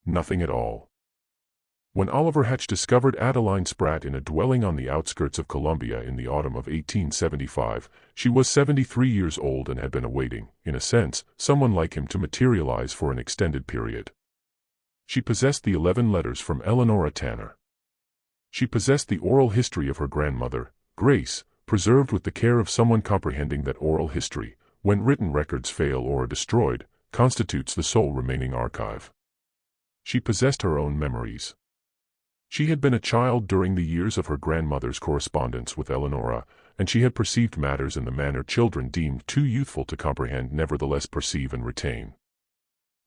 Nothing at all. When Oliver Hatch discovered Adeline Spratt in a dwelling on the outskirts of Columbia in the autumn of 1875, she was 73 years old and had been awaiting, in a sense, someone like him to materialize for an extended period. She possessed the 11 letters from Eleanora Tanner. She possessed the oral history of her grandmother, Grace, preserved with the care of someone comprehending that oral history, when written records fail or are destroyed, constitutes the sole remaining archive. She possessed her own memories. She had been a child during the years of her grandmother's correspondence with Eleanora, and she had perceived matters in the manner children deemed too youthful to comprehend nevertheless perceive and retain.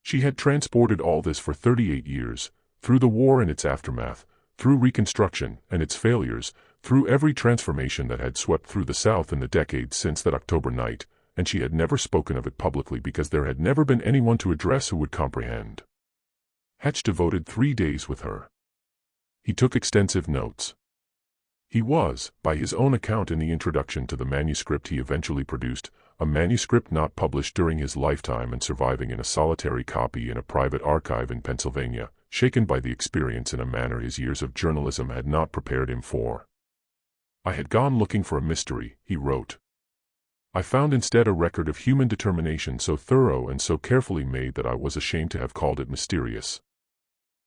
She had transported all this for 38 years, through the war and its aftermath, through Reconstruction and its failures, through every transformation that had swept through the South in the decades since that October night, and she had never spoken of it publicly because there had never been anyone to address who would comprehend. Hatch devoted 3 days with her. He took extensive notes. He was, by his own account in the introduction to the manuscript he eventually produced, a manuscript not published during his lifetime and surviving in a solitary copy in a private archive in Pennsylvania, shaken by the experience in a manner his years of journalism had not prepared him for. I had gone looking for a mystery, he wrote. I found instead a record of human determination so thorough and so carefully made that I was ashamed to have called it mysterious.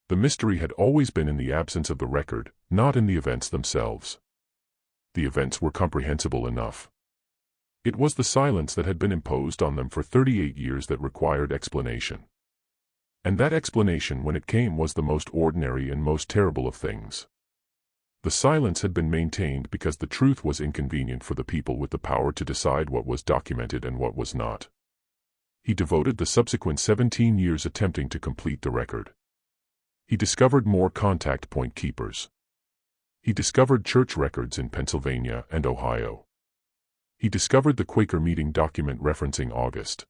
The mystery had always been in the absence of the record, not in the events themselves. The events were comprehensible enough. It was the silence that had been imposed on them for 38 years that required explanation. And that explanation, when it came, was the most ordinary and most terrible of things. The silence had been maintained because the truth was inconvenient for the people with the power to decide what was documented and what was not. He devoted the subsequent 17 years attempting to complete the record. He discovered more contact point keepers. He discovered church records in Pennsylvania and Ohio. He discovered the Quaker meeting document referencing August.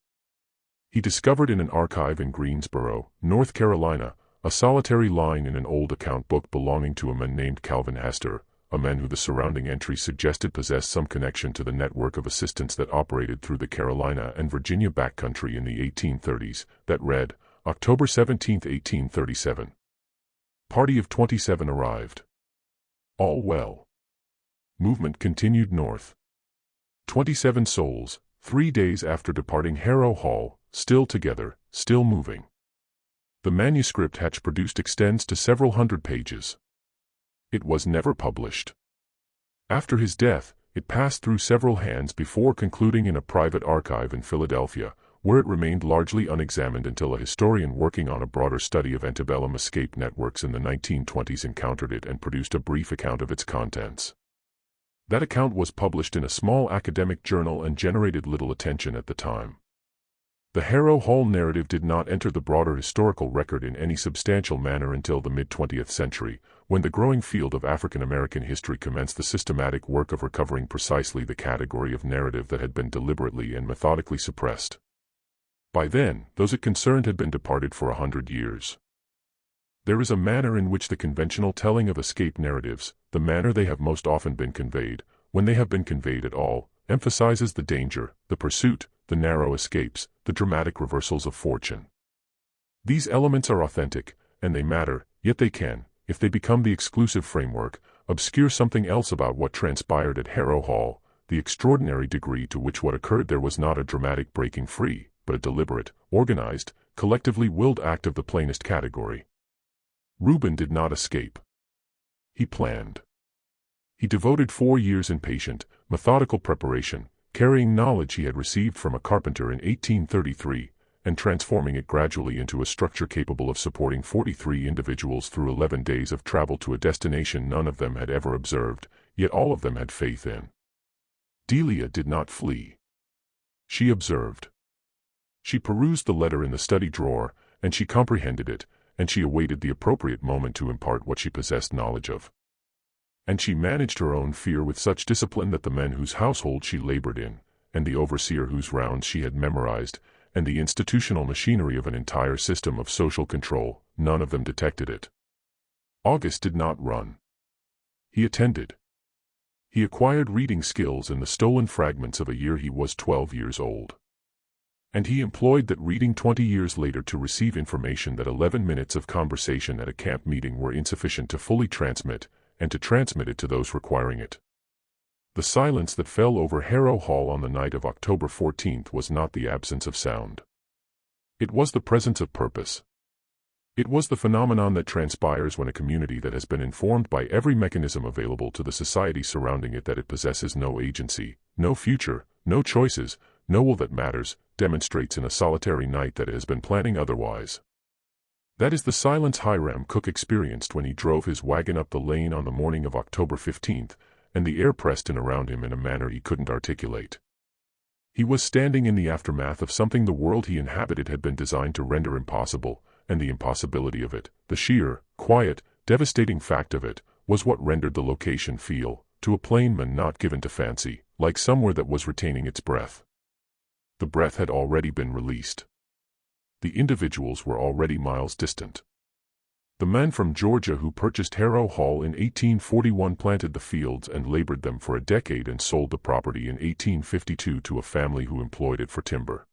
He discovered in an archive in Greensboro, North Carolina, a solitary line in an old account book belonging to a man named Calvin Hester, a man who the surrounding entries suggested possessed some connection to the network of assistance that operated through the Carolina and Virginia backcountry in the 1830s, that read, October 17, 1837. Party of 27 arrived. All well. Movement continued north. 27 souls, 3 days after departing Harrow Hall, still together, still moving. The manuscript Hatch produced extends to several hundred pages. It was never published. After his death, it passed through several hands before concluding in a private archive in Philadelphia, where it remained largely unexamined until a historian working on a broader study of antebellum escape networks in the 1920s encountered it and produced a brief account of its contents. That account was published in a small academic journal and generated little attention at the time. The Harrow Hall narrative did not enter the broader historical record in any substantial manner until the mid-20th century, when the growing field of African American history commenced the systematic work of recovering precisely the category of narrative that had been deliberately and methodically suppressed. By then, those it concerned had been departed for 100 years. There is a manner in which the conventional telling of escape narratives, the manner they have most often been conveyed, when they have been conveyed at all, emphasizes the danger, the pursuit, the narrow escapes, the dramatic reversals of fortune. These elements are authentic, and they matter, yet they can, if they become the exclusive framework, obscure something else about what transpired at Harrow Hall, the extraordinary degree to which what occurred there was not a dramatic breaking free, but a deliberate, organized, collectively willed act of the plainest category. Reuben did not escape. He planned. He devoted 4 years in patient, methodical preparation, carrying knowledge he had received from a carpenter in 1833, and transforming it gradually into a structure capable of supporting 43 individuals through 11 days of travel to a destination none of them had ever observed, yet all of them had faith in. Delia did not flee. She observed. She perused the letter in the study drawer, and she comprehended it, and she awaited the appropriate moment to impart what she possessed knowledge of. And she managed her own fear with such discipline that the men whose household she labored in, and the overseer whose rounds she had memorized, and the institutional machinery of an entire system of social control, none of them detected it. August did not run. He attended. He acquired reading skills in the stolen fragments of a year he was 12 years old. And he employed that reading 20 years later to receive information that 11 minutes of conversation at a camp meeting were insufficient to fully transmit, and to transmit it to those requiring it. The silence that fell over Harrow Hall on the night of October 14th was not the absence of sound. It was the presence of purpose. It was the phenomenon that transpires when a community that has been informed by every mechanism available to the society surrounding it that it possesses no agency, no future, no choices, no will that matters, demonstrates in a solitary night that it has been planning otherwise. That is the silence Hiram Cook experienced when he drove his wagon up the lane on the morning of October 15th, and the air pressed in around him in a manner he couldn't articulate. He was standing in the aftermath of something the world he inhabited had been designed to render impossible, and the impossibility of it, the sheer, quiet, devastating fact of it, was what rendered the location feel, to a plain man not given to fancy, like somewhere that was retaining its breath. The breath had already been released. The individuals were already miles distant. The man from Georgia who purchased Harrow Hall in 1841 planted the fields and labored them for a decade and sold the property in 1852 to a family who employed it for timber.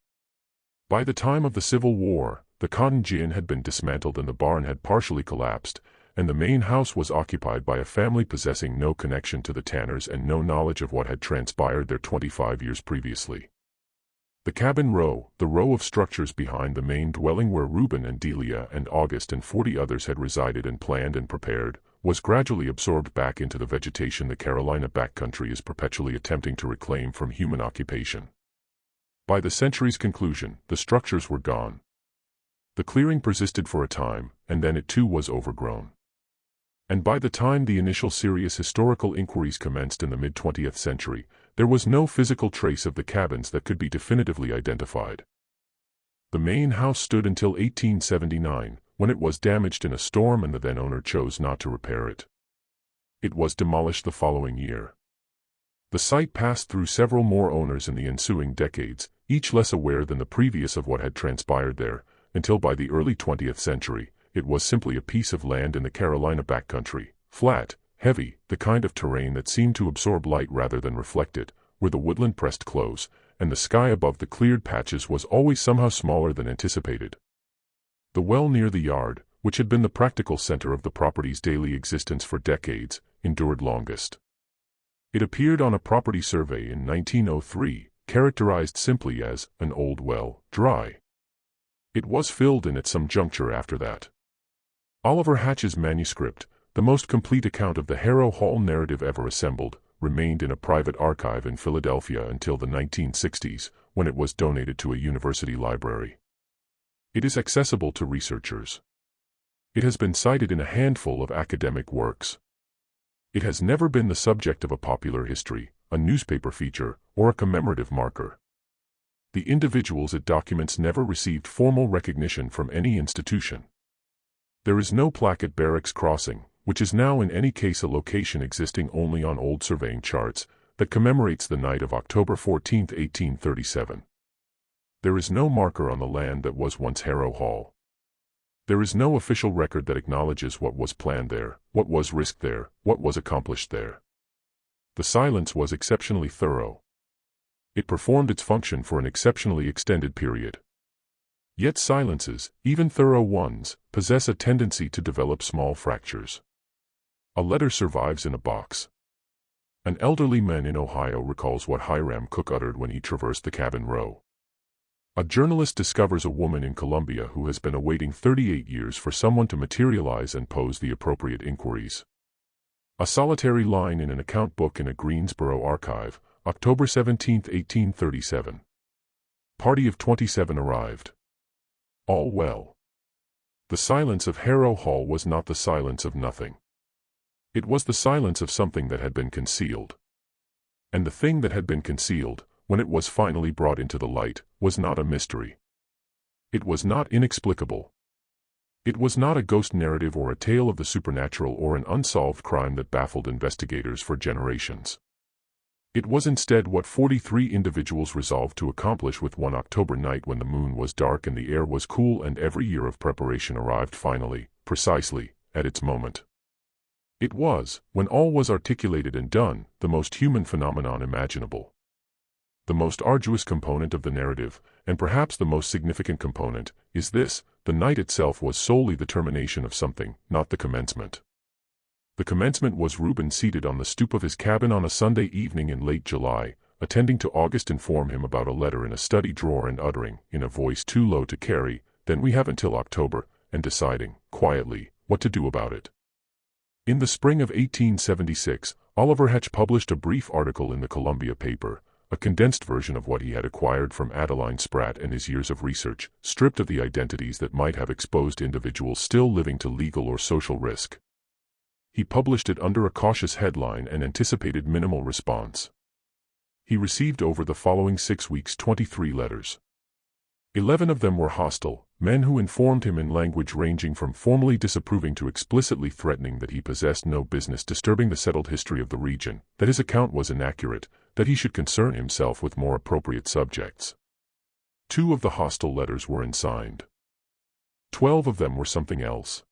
By the time of the Civil War, the cotton gin had been dismantled and the barn had partially collapsed, and the main house was occupied by a family possessing no connection to the Tanners and no knowledge of what had transpired there 25 years previously. The cabin row, the row of structures behind the main dwelling where Reuben and Delia and August and 40 others had resided and planned and prepared, was gradually absorbed back into the vegetation the Carolina backcountry is perpetually attempting to reclaim from human occupation. By the century's conclusion, the structures were gone. The clearing persisted for a time, and then it too was overgrown. And by the time the initial serious historical inquiries commenced in the mid-20th century, there was no physical trace of the cabins that could be definitively identified. The main house stood until 1879, when it was damaged in a storm and the then owner chose not to repair it. It was demolished the following year. The site passed through several more owners in the ensuing decades, each less aware than the previous of what had transpired there, until by the early 20th century, it was simply a piece of land in the Carolina backcountry, flat, heavy, the kind of terrain that seemed to absorb light rather than reflect it, where the woodland pressed close, and the sky above the cleared patches was always somehow smaller than anticipated. The well near the yard, which had been the practical center of the property's daily existence for decades, endured longest. It appeared on a property survey in 1903, characterized simply as an old well, dry. It was filled in at some juncture after that. Oliver Hatch's manuscript, the most complete account of the Harrow Hall narrative ever assembled, remained in a private archive in Philadelphia until the 1960s, when it was donated to a university library. It is accessible to researchers. It has been cited in a handful of academic works. It has never been the subject of a popular history, a newspaper feature, or a commemorative marker. The individuals it documents never received formal recognition from any institution. There is no plaque at Barracks Crossing, which is now in any case a location existing only on old surveying charts, that commemorates the night of October 14, 1837. There is no marker on the land that was once Harrow Hall. There is no official record that acknowledges what was planned there, what was risked there, what was accomplished there. The silence was exceptionally thorough. It performed its function for an exceptionally extended period. Yet silences, even thorough ones, possess a tendency to develop small fractures. A letter survives in a box. An elderly man in Ohio recalls what Hiram Cook uttered when he traversed the cabin row. A journalist discovers a woman in Columbia who has been awaiting 38 years for someone to materialize and pose the appropriate inquiries. A solitary line in an account book in a Greensboro archive, October 17, 1837. Party of 27 arrived. All well. The silence of Harrow Hall was not the silence of nothing. It was the silence of something that had been concealed. And the thing that had been concealed, when it was finally brought into the light, was not a mystery. It was not inexplicable. It was not a ghost narrative or a tale of the supernatural or an unsolved crime that baffled investigators for generations. It was instead what 43 individuals resolved to accomplish with one October night when the moon was dark and the air was cool and every year of preparation arrived finally, precisely, at its moment. It was, when all was articulated and done, the most human phenomenon imaginable. The most arduous component of the narrative, and perhaps the most significant component, is this: the night itself was solely the termination of something, not the commencement. The commencement was Reuben seated on the stoop of his cabin on a Sunday evening in late July, attending to August inform him about a letter in a study drawer and uttering, in a voice too low to carry, "Then we have until October," and deciding, quietly, what to do about it. In the spring of 1876, Oliver Hatch published a brief article in the Columbia paper, a condensed version of what he had acquired from Adeline Spratt and his years of research, stripped of the identities that might have exposed individuals still living to legal or social risk. He published it under a cautious headline and anticipated minimal response. He received over the following 6 weeks 23 letters. 11 of them were hostile, men who informed him in language ranging from formally disapproving to explicitly threatening that he possessed no business disturbing the settled history of the region, that his account was inaccurate, that he should concern himself with more appropriate subjects. 2 of the hostile letters were unsigned. 12 of them were something else.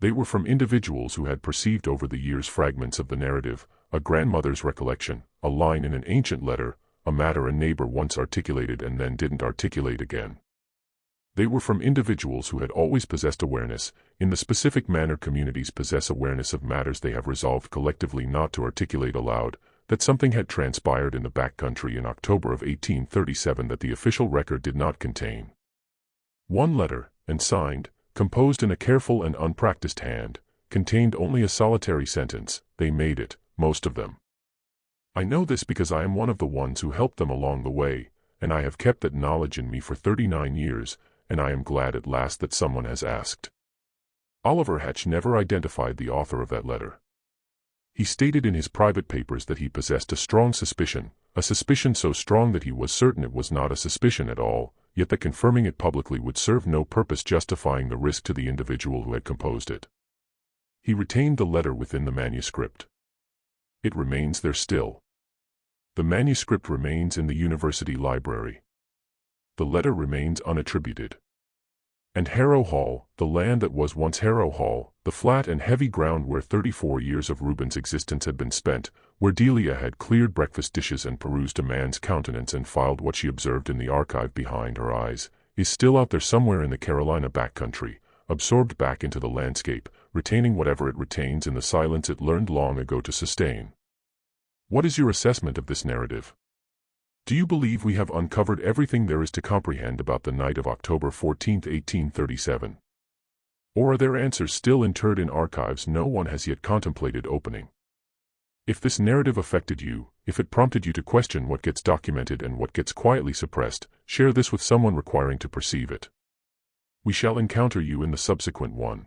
They were from individuals who had perceived over the years fragments of the narrative, a grandmother's recollection, a line in an ancient letter, a matter a neighbor once articulated and then didn't articulate again. They were from individuals who had always possessed awareness, in the specific manner communities possess awareness of matters they have resolved collectively not to articulate aloud, that something had transpired in the backcountry in October of 1837 that the official record did not contain. One letter, and signed, composed in a careful and unpracticed hand, contained only a solitary sentence: "They made it, most of them." I know this because I am one of the ones who helped them along the way, and I have kept that knowledge in me for 39 years, and I am glad at last that someone has asked. Oliver Hatch never identified the author of that letter. He stated in his private papers that he possessed a strong suspicion, a suspicion so strong that he was certain it was not a suspicion at all, yet that confirming it publicly would serve no purpose justifying the risk to the individual who had composed it. He retained the letter within the manuscript. It remains there still. The manuscript remains in the university library. The letter remains unattributed. And Harrow Hall, the land that was once Harrow Hall, the flat and heavy ground where 34 years of Reuben's existence had been spent, where Delia had cleared breakfast dishes and perused a man's countenance and filed what she observed in the archive behind her eyes, is still out there somewhere in the Carolina backcountry, absorbed back into the landscape, retaining whatever it retains in the silence it learned long ago to sustain. What is your assessment of this narrative? Do you believe we have uncovered everything there is to comprehend about the night of October 14, 1837? Or are there answers still interred in archives no one has yet contemplated opening? If this narrative affected you, if it prompted you to question what gets documented and what gets quietly suppressed, share this with someone requiring to perceive it. We shall encounter you in the subsequent one.